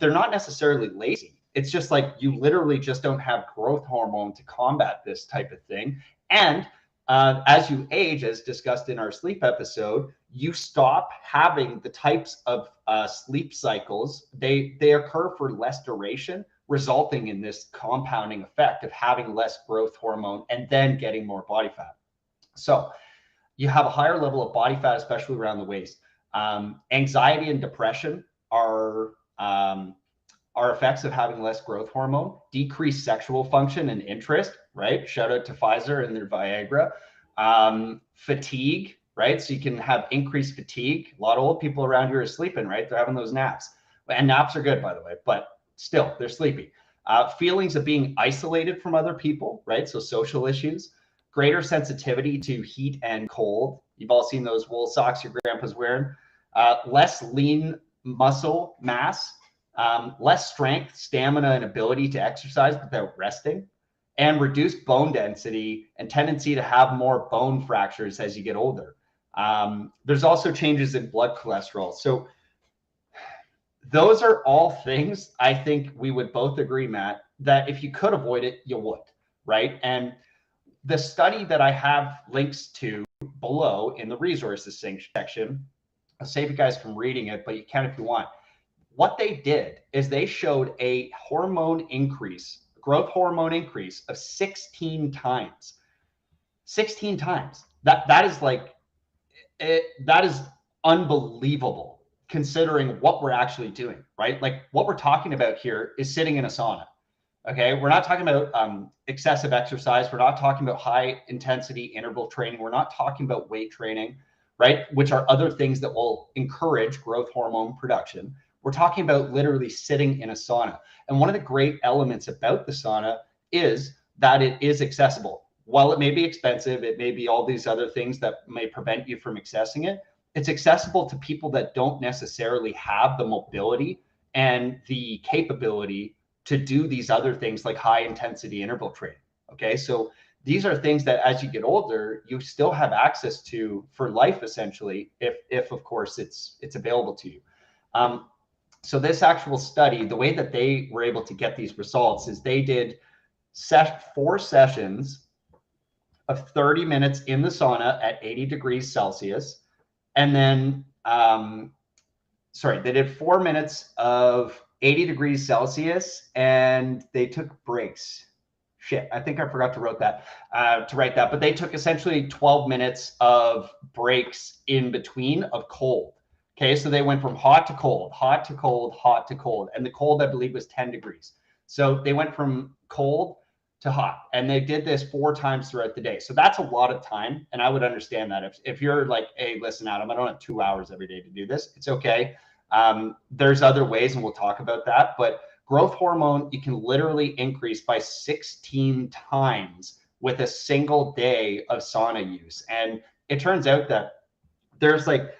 not necessarily lazy. It's just like you literally just don't have growth hormone to combat this type of thing. And as you age, as discussed in our sleep episode, you stop having the types of sleep cycles. They occur for less duration, resulting in this compounding effect of having less growth hormone and then getting more body fat. So you have a higher level of body fat, especially around the waist. Anxiety and depression are effects of having less growth hormone. Decreased sexual function and interest, right? Shout out to Pfizer and their Viagra. Fatigue, right? So you can have increased fatigue. A lot of old people around here are sleeping, right? They're having those naps. And naps are good, by the way, but still, they're sleepy. Feelings of being isolated from other people, right? So social issues, greater sensitivity to heat and cold. You've all seen those wool socks your grandpa's wearing. Less lean muscle mass, less strength, stamina, and ability to exercise without resting, and reduced bone density and tendency to have more bone fractures as you get older. There's also changes in blood cholesterol. So those are all things I think we would both agree, Matt, that if you could avoid it, you would, right? And the study that I have links to below in the resources section, I'll save you guys from reading it, but you can if you want. What they did is they showed a growth hormone increase of 16 times. 16 times. That is like, that is unbelievable considering what we're actually doing, right? Like what we're talking about here is sitting in a sauna. Okay, we're not talking about excessive exercise. We're not talking about high intensity interval training. We're not talking about weight training, right? Which are other things that will encourage growth hormone production. We're talking about literally sitting in a sauna. And one of the great elements about the sauna is that it is accessible. While it may be expensive, it may be all these other things that may prevent you from accessing it. It's accessible to people that don't necessarily have the mobility and the capability to do these other things like high intensity interval training. Okay, so these are things that as you get older, you still have access to for life, essentially, if of course it's available to you. So this actual study, the way that they were able to get these results is they did 4 sessions of 30 minutes in the sauna at 80 degrees Celsius. And then, they did 4 minutes of 80 degrees Celsius and they took breaks. Shit, I think I forgot to write that, but they took essentially 12 minutes of breaks in between of cold. Okay, so they went from hot to cold, hot to cold, hot to cold. And the cold, I believe, was 10 degrees. So they went from cold to hot. And they did this 4 times throughout the day. So that's a lot of time. And I would understand that. If you're like, hey, listen, Adam, I don't have 2 hours every day to do this. It's okay. There's other ways, and we'll talk about that. But growth hormone, you can literally increase by 16 times with a single day of sauna use. And it turns out that there's like,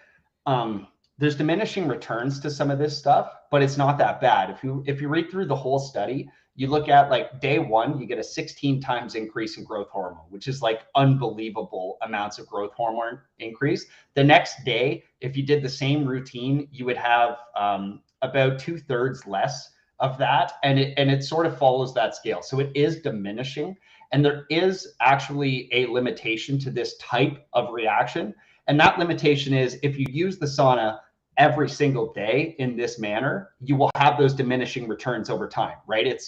there's diminishing returns to some of this stuff, but it's not that bad. If you read through the whole study, you look at like day one, you get a 16 times increase in growth hormone, which is like unbelievable amounts of growth hormone increase. The next day, if you did the same routine, you would have about 2/3 less of that. And it sort of follows that scale. So it is diminishing. And there is actually a limitation to this type of reaction. And that limitation is if you use the sauna every single day in this manner, you will have those diminishing returns over time, right?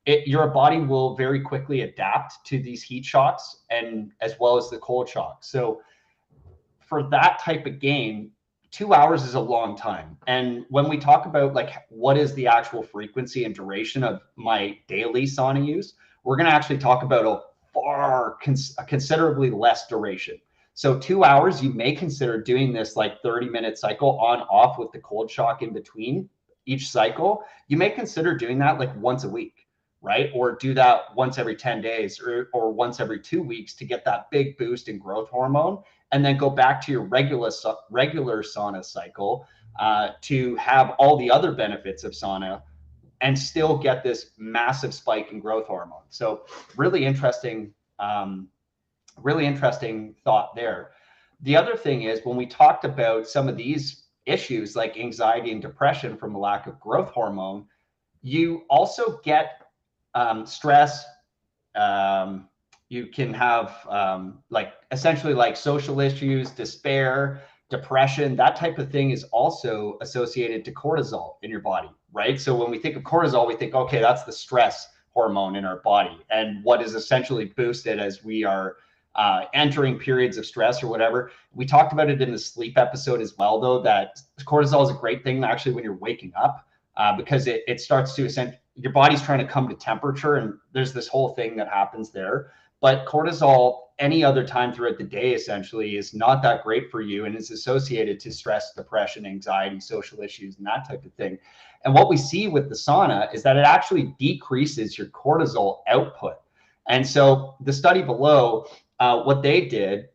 Your body will very quickly adapt to these heat shocks and as well as the cold shocks. So for that type of gain, 2 hours is a long time. And when we talk about like what is the actual frequency and duration of my daily sauna use, we're going to actually talk about a considerably less duration. So 2 hours, you may consider doing this like 30-minute cycle on off with the cold shock in between each cycle. You may consider doing that like once a week, right? Or do that once every 10 days or once every 2 weeks to get that big boost in growth hormone, and then go back to your regular sauna cycle to have all the other benefits of sauna and still get this massive spike in growth hormone. So really interesting thought there. The other thing is when we talked about some of these issues like anxiety and depression from a lack of growth hormone, you also get stress. You can have like essentially like social issues, despair, depression. That type of thing is also associated to cortisol in your body, right? So when we think of cortisol, we think, okay, that's the stress hormone in our body, and what is essentially boosted as we are entering periods of stress or whatever. We talked about it in the sleep episode as well, though, that cortisol is a great thing actually when you're waking up because it starts to your body's trying to come to temperature, and there's this whole thing that happens there. But cortisol, any other time throughout the day, essentially, is not that great for you, and is associated to stress, depression, anxiety, social issues, and that type of thing. And what we see with the sauna is that it actually decreases your cortisol output. And so the study below, what they did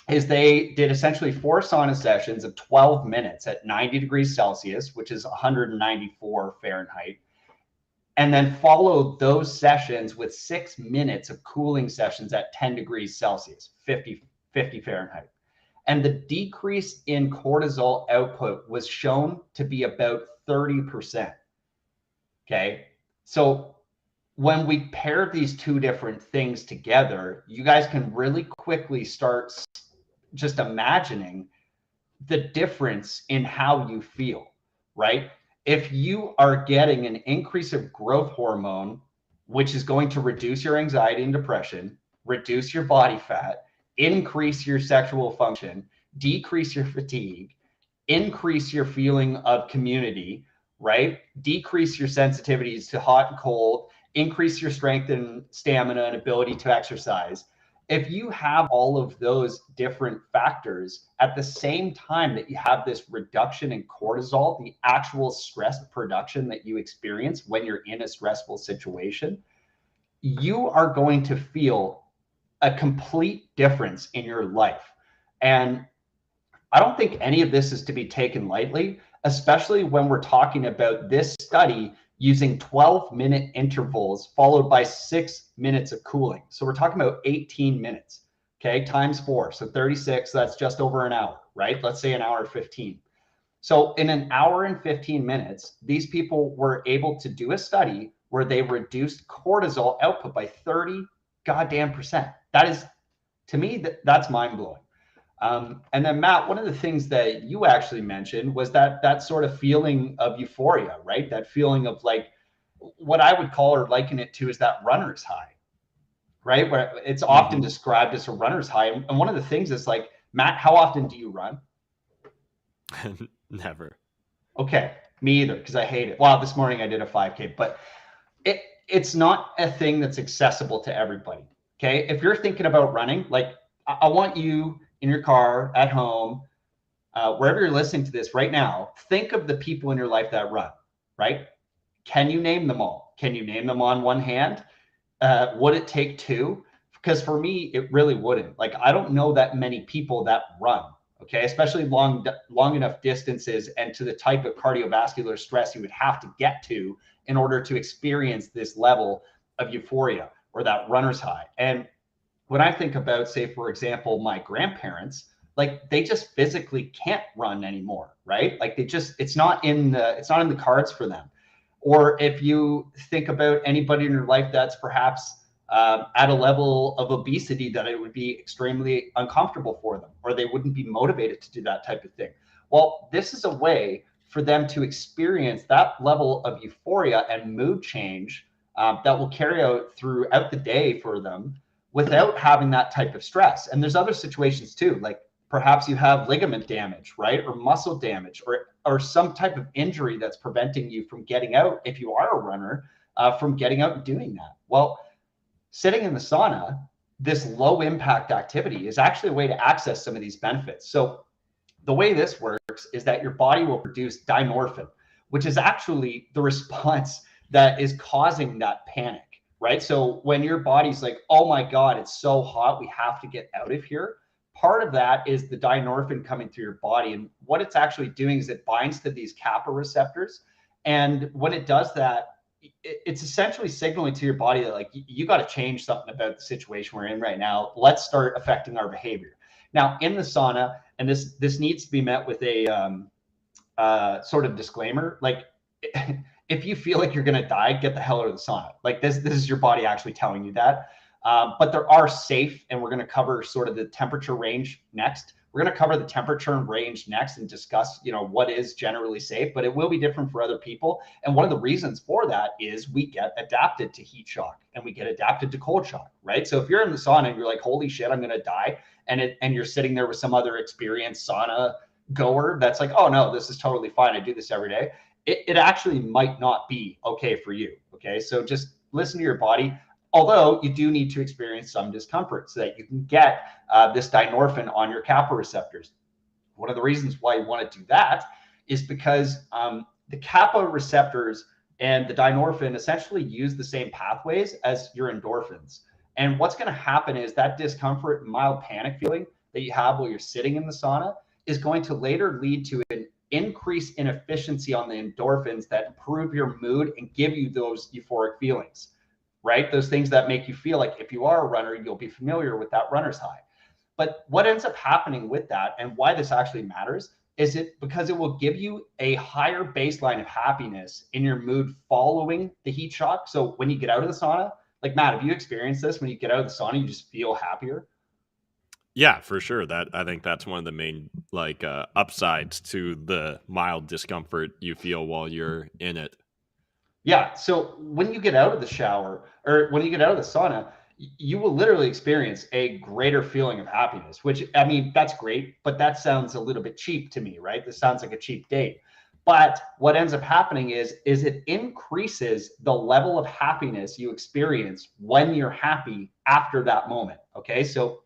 is they did essentially 4 sauna sessions of 12 minutes at 90 degrees Celsius, which is 194 Fahrenheit, and then followed those sessions with 6 minutes of cooling sessions at 10 degrees Celsius, 50 Fahrenheit. And the decrease in cortisol output was shown to be about 30%. Okay. So when we pair these two different things together, you guys can really quickly start just imagining the difference in how you feel, right? If you are getting an increase of growth hormone, which is going to reduce your anxiety and depression, reduce your body fat, increase your sexual function, decrease your fatigue, increase your feeling of community, right? Decrease your sensitivities to hot and cold, increase your strength and stamina and ability to exercise. If you have all of those different factors at the same time that you have this reduction in cortisol, the actual stress production that you experience when you're in a stressful situation, you are going to feel a complete difference in your life. And I don't think any of this is to be taken lightly, especially when we're talking about this study using 12-minute intervals followed by 6 minutes of cooling. So we're talking about 18 minutes, okay, times 4. So 36, that's just over an hour, right? Let's say an hour 15. So in an hour and 15 minutes, these people were able to do a study where they reduced cortisol output by 30 goddamn percent. That is, to me, that's mind-blowing. And then Matt, one of the things that you actually mentioned was that sort of feeling of euphoria, right? That feeling of like what I would call or liken it to is that runner's high, right? Where it's often described as a runner's high. And one of the things is like, Matt, how often do you run? Never. Okay, me either, because I hate it. Well, this morning I did a 5K, but it's not a thing that's accessible to everybody. Okay, if you're thinking about running, like I want you in your car, at home, wherever you're listening to this right now, think of the people in your life that run, right? Can you name them all? Can you name them on one hand? Would it take two? Because for me, it really wouldn't. Like, I don't know that many people that run, okay, especially long enough distances and to the type of cardiovascular stress you would have to get to in order to experience this level of euphoria or that runner's high. And when I think about, say, for example, my grandparents, like, they just physically can't run anymore, right? Like, it's not in the cards for them. Or if you think about anybody in your life that's perhaps at a level of obesity that it would be extremely uncomfortable for them, or they wouldn't be motivated to do that type of thing. Well, this is a way for them to experience that level of euphoria and mood change that will carry out throughout the day for them without having that type of stress. And there's other situations too, like perhaps you have ligament damage, right? Or muscle damage, or some type of injury that's preventing you from getting out, if you are a runner, from getting out and doing that. Well, sitting in the sauna, this low impact activity is actually a way to access some of these benefits. So the way this works is that your body will produce dynorphin, which is actually the response that is causing that panic, right? So when your body's like, oh my God, it's so hot, we have to get out of here. Part of that is the dynorphin coming through your body. And what it's actually doing is it binds to these kappa receptors. And when it does that, it's essentially signaling to your body that, like, you got to change something about the situation we're in right now. Let's start affecting our behavior. Now, in the sauna, and this needs to be met with a sort of disclaimer, like, if you feel like you're going to die, get the hell out of the sauna. Like, this is your body actually telling you that. But there are safe, and we're going to cover sort of the temperature range next. We're going to cover the temperature range next and discuss, what is generally safe, but it will be different for other people. And one of the reasons for that is we get adapted to heat shock and we get adapted to cold shock, right? So if you're in the sauna and you're like, holy shit, I'm going to die. And you're sitting there with some other experienced sauna goer that's like, oh no, this is totally fine. I do this every day. It actually might not be okay for you. Okay. So just listen to your body. Although you do need to experience some discomfort so that you can get this dynorphin on your kappa receptors. One of the reasons why you want to do that is because the kappa receptors and the dynorphin essentially use the same pathways as your endorphins. And what's going to happen is that discomfort and mild panic feeling that you have while you're sitting in the sauna is going to later lead to an increase in efficiency on the endorphins that improve your mood and give you those euphoric feelings. Right? Those things that make you feel like if you are a runner, you'll be familiar with that runner's high. But what ends up happening with that, and why this actually matters, is because it will give you a higher baseline of happiness in your mood following the heat shock. So when you get out of the sauna, like, Matt, have you experienced this? When you get out of the sauna, you just feel happier? Yeah, for sure. I think that's one of the main upsides to the mild discomfort you feel while you're in it. Yeah. So when you get out of the shower or when you get out of the sauna, you will literally experience a greater feeling of happiness, which, I mean, that's great, but that sounds a little bit cheap to me, right? This sounds like a cheap date. But what ends up happening is it increases the level of happiness you experience when you're happy after that moment. Okay. So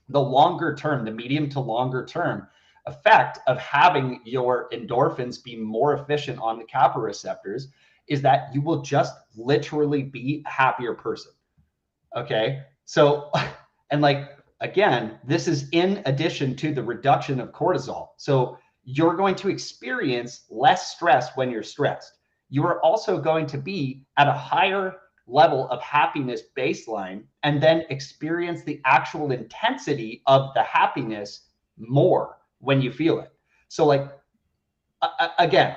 the longer term, the medium to longer term effect of having your endorphins be more efficient on the kappa receptors is that you will just literally be a happier person. Okay. So, and like, again, this is in addition to the reduction of cortisol. So you're going to experience less stress when you're stressed. You are also going to be at a higher level of happiness baseline and then experience the actual intensity of the happiness more when you feel it. So like, again,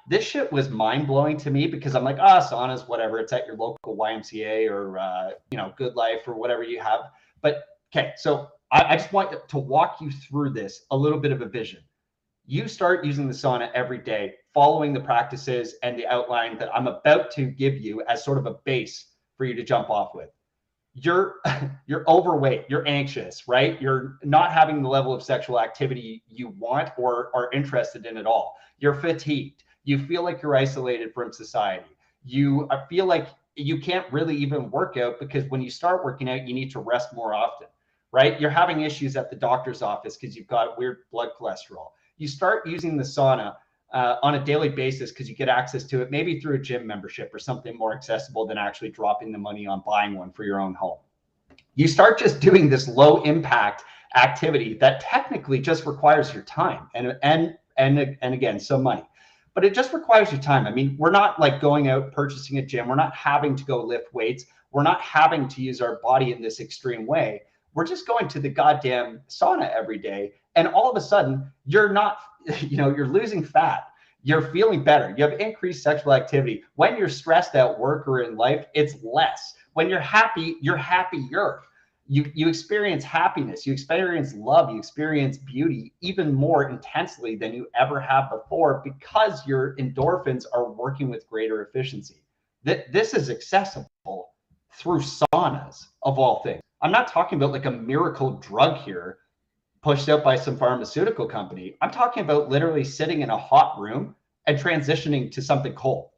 this shit was mind blowing to me because I'm like, saunas, whatever. It's at your local YMCA or, Good Life or whatever you have. But okay, so I just want to walk you through this, a little bit of a vision. You start using the sauna every day, following the practices and the outline that I'm about to give you as sort of a base for you to jump off with. You're overweight, you're anxious, right? You're not having the level of sexual activity you want or are interested in at all. You're fatigued. You feel like you're isolated from society. You feel like you can't really even work out because when you start working out, you need to rest more often, right? You're having issues at the doctor's office because you've got weird blood cholesterol. You start using the sauna on a daily basis because you get access to it, maybe through a gym membership or something more accessible than actually dropping the money on buying one for your own home. You start just doing this low impact activity that technically just requires your time and again, some money, but it just requires your time. I mean, we're not like going out purchasing a gym. We're not having to go lift weights. We're not having to use our body in this extreme way. We're just going to the goddamn sauna every day. And all of a sudden you're not, you're losing fat. You're feeling better. You have increased sexual activity. When you're stressed at work or in life, it's less. When you're happy, you're happier. You experience happiness, you experience love, you experience beauty even more intensely than you ever have before because your endorphins are working with greater efficiency. This is accessible through saunas of all things. I'm not talking about like a miracle drug here pushed out by some pharmaceutical company. I'm talking about literally sitting in a hot room and transitioning to something cold,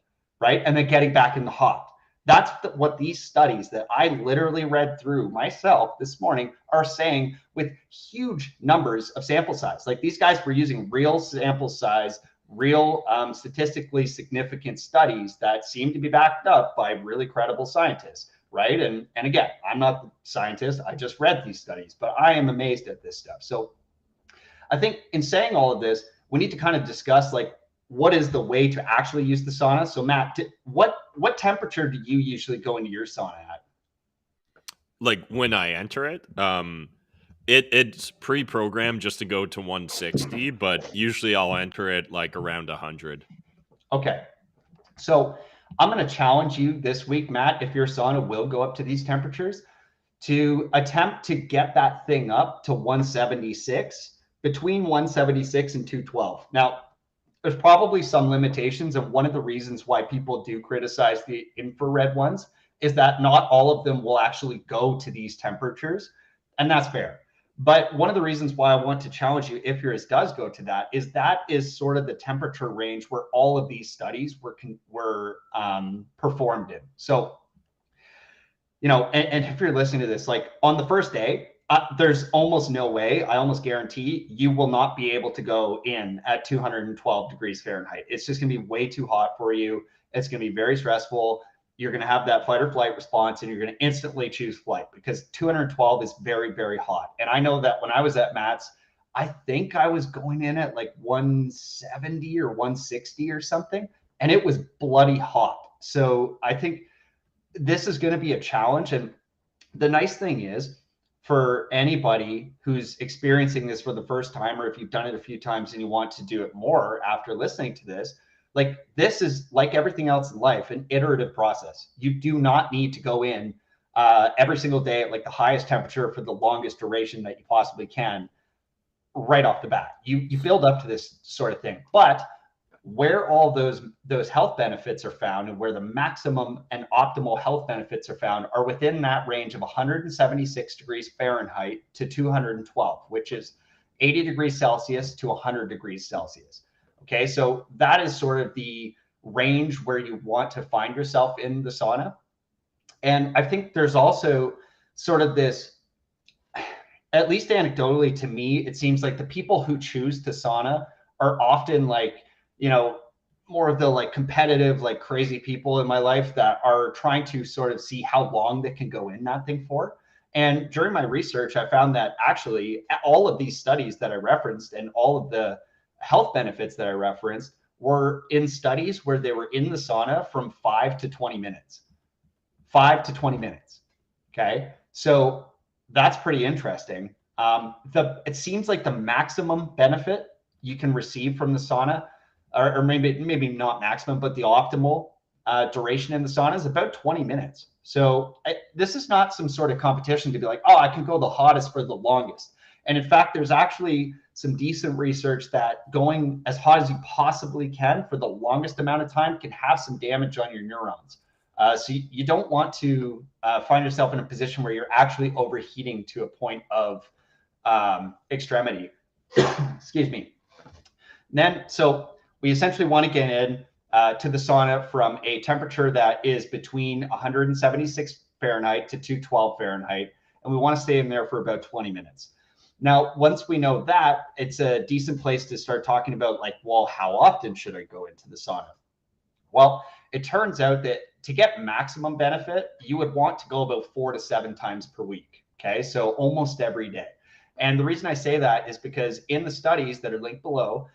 right? And then getting back in the hot. That's what these studies that I literally read through myself this morning are saying with huge numbers of sample size. Like these guys were using real sample size, real statistically significant studies that seem to be backed up by really credible scientists, right? And again, I'm not the scientist. I just read these studies, but I am amazed at this stuff. So I think in saying all of this, we need to kind of discuss like, what is the way to actually use the sauna? So Matt, what temperature do you usually go into your sauna at? Like when I enter it, it's pre-programmed just to go to 160, but usually I'll enter it like around 100. Okay. So I'm going to challenge you this week, Matt, if your sauna will go up to these temperatures, to attempt to get that thing up to 176, between 176 and 212. Now, there's probably some limitations, and one of the reasons why people do criticize the infrared ones is that not all of them will actually go to these temperatures, and that's fair. But one of the reasons why I want to challenge you, if yours does go to that is sort of the temperature range where all of these studies were performed in. So, and if you're listening to this, like on the first day, there's almost no way, I almost guarantee you will not be able to go in at 212 degrees Fahrenheit. It's just going to be way too hot for you. It's going to be very stressful. You're going to have that fight or flight response, and you're going to instantly choose flight because 212 is very, very hot. And I know that when I was at Matt's, I think I was going in at like 170 or 160 or something, and it was bloody hot. So I think this is going to be a challenge. And the nice thing is, for anybody who's experiencing this for the first time, or if you've done it a few times and you want to do it more after listening to this, like this is like everything else in life, an iterative process. You do not need to go in every single day at like the highest temperature for the longest duration that you possibly can right off the bat. You build up to this sort of thing. But where all those health benefits are found and where the maximum and optimal health benefits are found are within that range of 176 degrees Fahrenheit to 212, which is 80 degrees Celsius to 100 degrees Celsius. Okay, so that is sort of the range where you want to find yourself in the sauna. And I think there's also sort of this, at least anecdotally to me, it seems like the people who choose the sauna are often like, more of the like competitive, like crazy people in my life that are trying to sort of see how long they can go in that thing for. And during my research, I found that actually all of these studies that I referenced and all of the health benefits that I referenced were in studies where they were in the sauna from 5 to 20 minutes. 5 to 20 minutes. Okay. So that's pretty interesting. It seems like the maximum benefit you can receive from the sauna, or maybe not maximum, but the optimal duration in the sauna is about 20 minutes. So this is not some sort of competition to be like, oh, I can go the hottest for the longest. And in fact, there's actually some decent research that going as hot as you possibly can for the longest amount of time can have some damage on your neurons. So you don't want to find yourself in a position where you're actually overheating to a point of extremity. Excuse me. And then, so we essentially want to get in to the sauna from a temperature that is between 176 Fahrenheit to 212 Fahrenheit. And we want to stay in there for about 20 minutes. Now, once we know that, it's a decent place to start talking about like, well, how often should I go into the sauna? Well, it turns out that to get maximum benefit, you would want to go about 4 to 7 times per week. Okay, so almost every day. And the reason I say that is because in the studies that are linked below,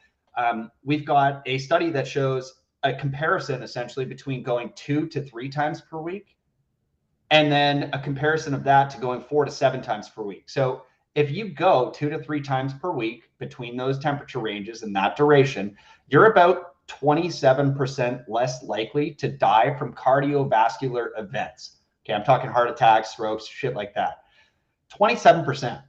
we've got a study that shows a comparison essentially between going 2 to 3 times per week, and then a comparison of that to going 4 to 7 times per week. So if you go 2 to 3 times per week between those temperature ranges and that duration, you're about 27% less likely to die from cardiovascular events. Okay, I'm talking heart attacks, strokes, shit like that. 27%.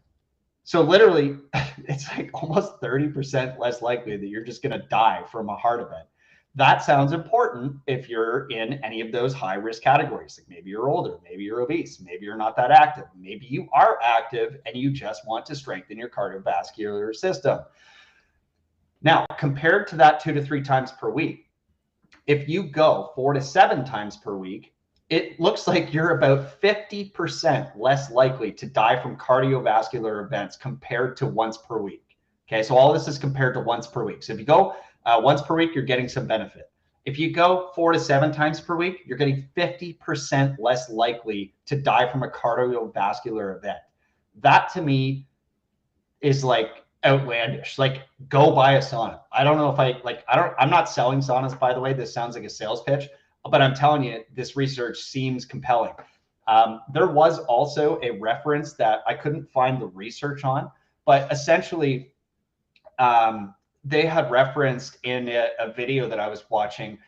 So literally, it's like almost 30% less likely that you're just going to die from a heart event. That sounds important if you're in any of those high risk categories. Like maybe you're older, maybe you're obese, maybe you're not that active, maybe you are active and you just want to strengthen your cardiovascular system. Now, compared to that 2 to 3 times per week, if you go 4 to 7 times per week, it looks like you're about 50% less likely to die from cardiovascular events compared to once per week. Okay, so all this is compared to once per week. So if you go once per week, you're getting some benefit. If you go 4 to 7 times per week, you're getting 50% less likely to die from a cardiovascular event. That to me is like outlandish. Like, go buy a sauna. I don't know if I'm not selling saunas, by the way. This sounds like a sales pitch, but I'm telling you, this research seems compelling. There was also a reference that I couldn't find the research on, but essentially they had referenced in a video that I was watching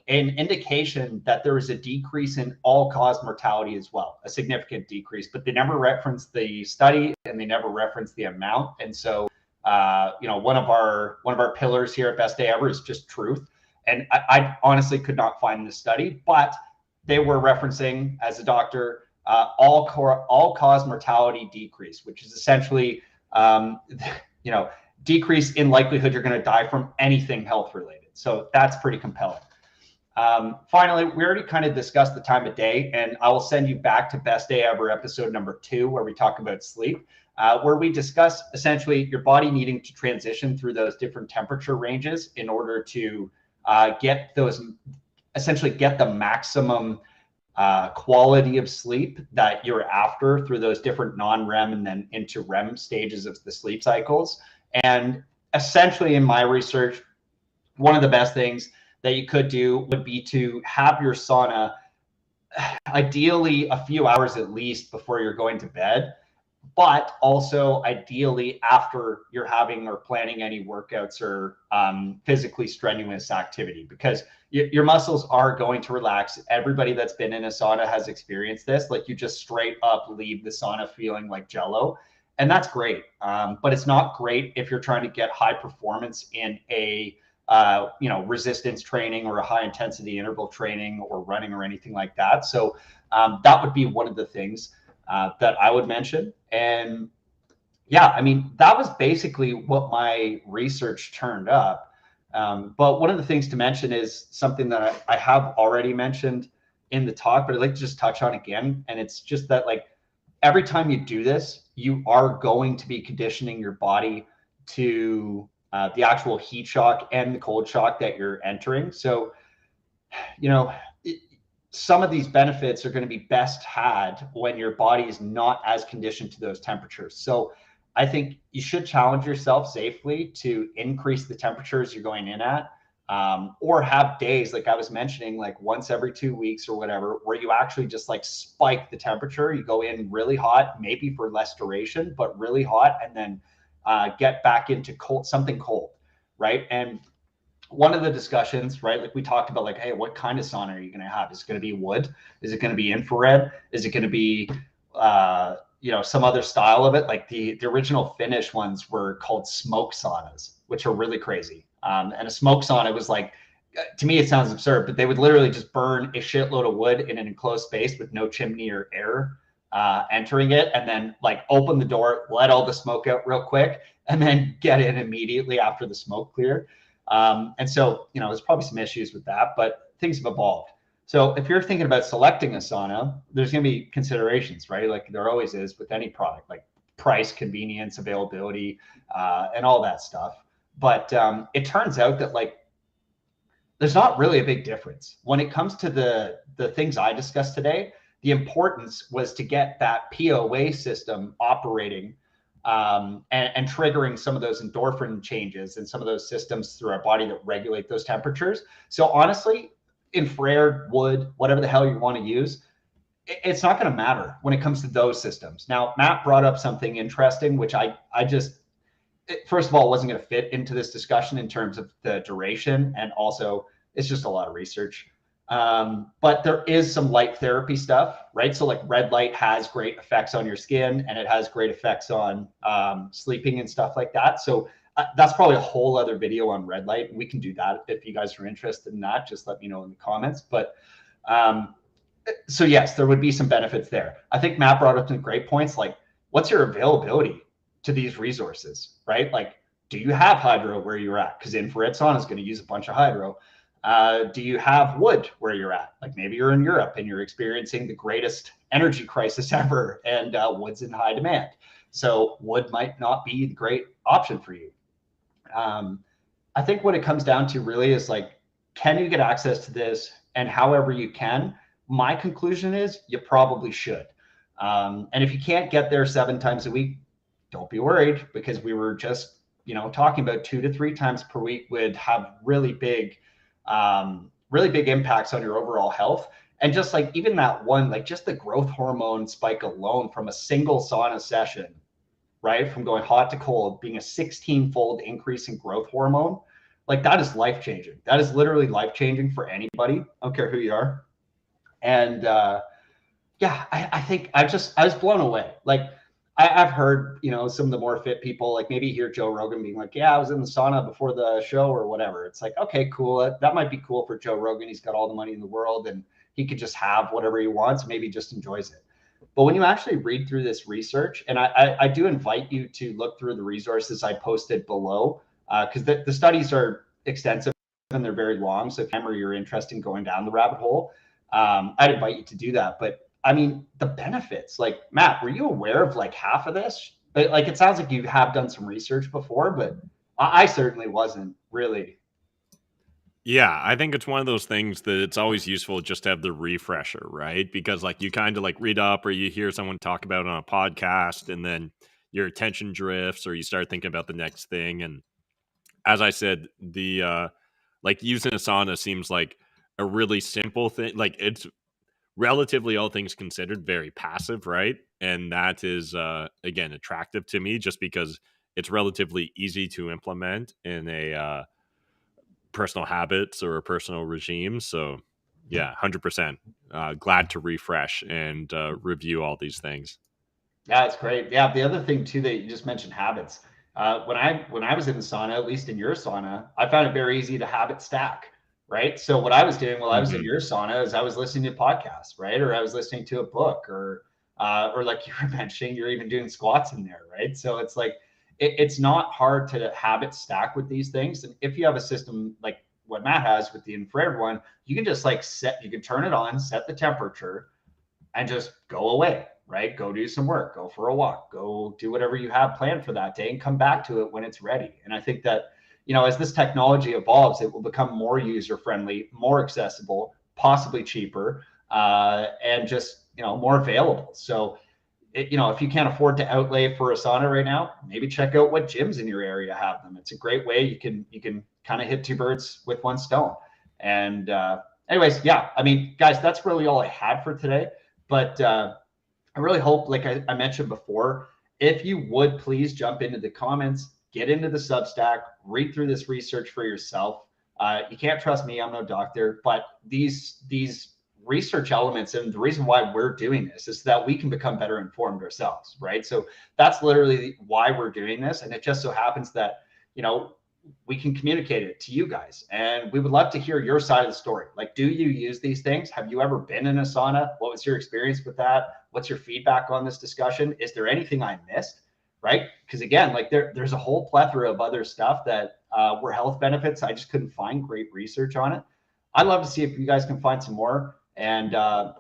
an indication that there was a decrease in all-cause mortality as well, a significant decrease, but they never referenced the study and they never referenced the amount. And so, one of our pillars here at Best Day Ever is just truth. And I honestly could not find the study, but they were referencing, as a doctor, all-cause mortality decrease, which is essentially, decrease in likelihood you're going to die from anything health related. So that's pretty compelling. Finally, we already kind of discussed the time of day, and I will send you back to Best Day Ever episode number 2, where we talk about sleep, where we discuss essentially your body needing to transition through those different temperature ranges in order to get the maximum quality of sleep that you're after through those different non-REM and then into REM stages of the sleep cycles. And essentially, in my research, one of the best things that you could do would be to have your sauna ideally a few hours at least before you're going to bed, but also ideally after you're having or planning any workouts or physically strenuous activity, because your muscles are going to relax. Everybody that's been in a sauna has experienced this. Like, you just straight up leave the sauna feeling like jello. And that's great. But it's not great if you're trying to get high performance in a resistance training or a high intensity interval training or running or anything like that. So that would be one of the things that I would mention. And yeah, I mean, that was basically what my research turned up. But one of the things to mention is something that I have already mentioned in the talk, but I'd like to just touch on again. And it's just that, like, every time you do this, you are going to be conditioning your body to the actual heat shock and the cold shock that you're entering. So, some of these benefits are going to be best had when your body is not as conditioned to those temperatures. So I think you should challenge yourself safely to increase the temperatures you're going in at, or have days, like I was mentioning, like once every 2 weeks or whatever, where you actually just like spike the temperature. You go in really hot, maybe for less duration, but really hot, and then get back into something cold, right? And one of the discussions, right, like we talked about, like, hey, what kind of sauna are you going to have? Is it going to be wood? Is it going to be infrared? Is it going to be some other style of it? Like the original Finnish ones were called smoke saunas, which are really crazy. And a smoke sauna was like, to me, it sounds absurd, but they would literally just burn a shitload of wood in an enclosed space with no chimney or air entering it, and then like open the door, let all the smoke out real quick, and then get in immediately after the smoke cleared. And so, there's probably some issues with that, but things have evolved. So if you're thinking about selecting a sauna, there's going to be considerations, right? Like there always is with any product. Like, price, convenience, availability, and all that stuff. But it turns out that like there's not really a big difference when it comes to the things I discussed today. The importance was to get that POA system operating and triggering some of those endorphin changes and some of those systems through our body that regulate those temperatures. So honestly, infrared, wood, whatever the hell you want to use, it's not going to matter when it comes to those systems. Now, Matt brought up something interesting, which I just, first of all, wasn't going to fit into this discussion in terms of the duration. And also, it's just a lot of research. But there is some light therapy stuff, right? So like red light has great effects on your skin, and it has great effects on sleeping and stuff like that. So that's probably a whole other video on red light. We can do that if you guys are interested in that. Just let me know in the comments. But so yes, there would be some benefits there. I think Matt brought up some great points. Like, what's your availability to these resources, right? Like, do you have hydro where you're at? Because infrared sauna is going to use a bunch of hydro. Do you have wood where you're at? Like maybe you're in Europe and you're experiencing the greatest energy crisis ever, and wood's in high demand. So wood might not be the great option for you. I think what it comes down to really is like, can you get access to this? And however you can, my conclusion is you probably should. And if you can't get there 7 times a week, don't be worried, because we were just, talking about 2 to 3 times per week would have really big impacts on your overall health. And just like even that one, like just the growth hormone spike alone from a single sauna session, right? From going hot to cold, being a 16-fold increase in growth hormone, like that is life-changing. That is literally life-changing for anybody. I don't care who you are. And yeah, I think I was blown away. Like I've heard, some of the more fit people, like maybe hear Joe Rogan being like, yeah, I was in the sauna before the show or whatever. It's like, okay, cool. That might be cool for Joe Rogan. He's got all the money in the world and he could just have whatever he wants, maybe just enjoys it. But when you actually read through this research, and I do invite you to look through the resources I posted below, because the studies are extensive and they're very long. So if you're interested in going down the rabbit hole, I'd invite you to do that. But I mean, the benefits, like Matt, were you aware of like half of this? But like, it sounds like you have done some research before, but I certainly wasn't really. Yeah, I think it's one of those things that it's always useful just to have the refresher, right? Because like you kind of like read up or you hear someone talk about it on a podcast and then your attention drifts or you start thinking about the next thing. And as I said, the like using a sauna seems like a really simple thing. Like it's relatively, all things considered, very passive, right? And that is again attractive to me just because it's relatively easy to implement in a personal habits or a personal regime. So yeah, 100% glad to refresh and review all these things. Yeah, it's great. Yeah, the other thing too that you just mentioned, habits. When I was in the sauna, at least in your sauna, I found it very easy to habit stack, right? So what I was doing while I was in your sauna is I was listening to podcasts, right? Or I was listening to a book, or like you were mentioning, you're even doing squats in there, right? So it's like, it's not hard to habit stack with these things. And if you have a system like what Matt has with the infrared one, you can just like you can turn it on, set the temperature, and just go away, right? Go do some work, go for a walk, go do whatever you have planned for that day and come back to it when it's ready. And I think that, as this technology evolves, it will become more user-friendly, more accessible, possibly cheaper, and just, more available. So, if you can't afford to outlay for a sauna right now, maybe check out what gyms in your area have them. It's a great way you can kind of hit 2 birds with 1 stone. And anyways, yeah, I mean, guys, that's really all I had for today. But I really hope, like I mentioned before, if you would please jump into the comments, get into the Substack, read through this research for yourself. You can't trust me, I'm no doctor, but these research elements, and the reason why we're doing this is so that we can become better informed ourselves, right? So that's literally why we're doing this. And it just so happens that, we can communicate it to you guys. And we would love to hear your side of the story. Like, do you use these things? Have you ever been in a sauna? What was your experience with that? What's your feedback on this discussion? Is there anything I missed, right? Because again, like there's a whole plethora of other stuff that were health benefits. I just couldn't find great research on it. I'd love to see if you guys can find some more. And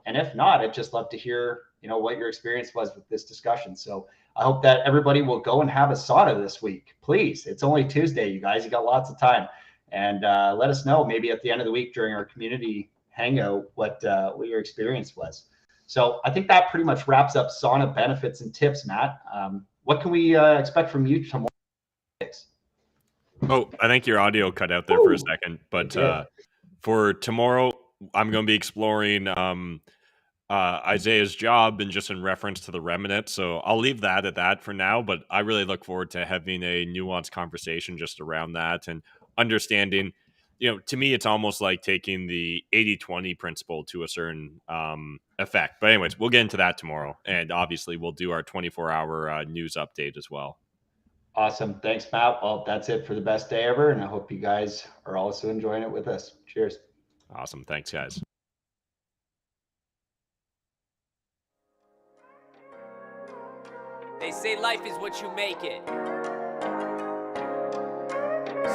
if not, I'd just love to hear, what your experience was with this discussion. So I hope that everybody will go and have a sauna this week. Please, it's only Tuesday, you guys. You got lots of time. And let us know maybe at the end of the week during our community hangout what your experience was. So I think that pretty much wraps up sauna benefits and tips, Matt. What can we expect from you tomorrow? Oh, I think your audio cut out there for a second. But for tomorrow, I'm going to be exploring Isaiah's job and just in reference to the remnant. So I'll leave that at that for now. But I really look forward to having a nuanced conversation just around that and understanding, to me, it's almost like taking the 80-20 principle to a certain effect. But anyways, we'll get into that tomorrow. And obviously, we'll do our 24-hour news update as well. Awesome. Thanks, Matt. Well, that's it for the best day ever. And I hope you guys are also enjoying it with us. Cheers. Awesome. Thanks, guys. They say life is what you make it.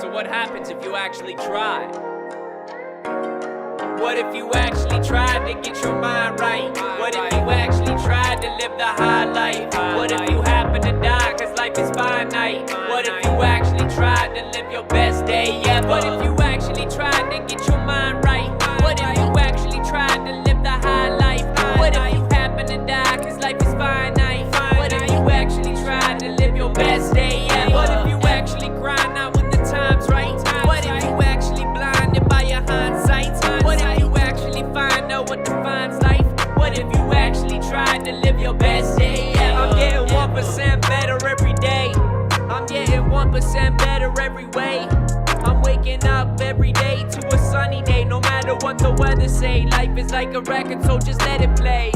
So what happens if you actually try? What if you actually tried to get your mind right? What if you actually tried to live the high life? What if you happen to die cause life is finite? What if you actually tried to live your best day ever? What if you actually tried to get your mind right? What if you actually tried to live the high life? What if you happen to die cause life is finite? What if you actually tried to live your best day ever? What if you actually grind out when the time's right? What if you actually blinded by your hindsight? What if you actually find out what defines life? What if you actually tried to live your best day ever? I'm getting 1% better every day. I'm getting 1% better every way. I'm waking up every day to a sunny day. No matter what the weather say, life is like a record, so just let it play.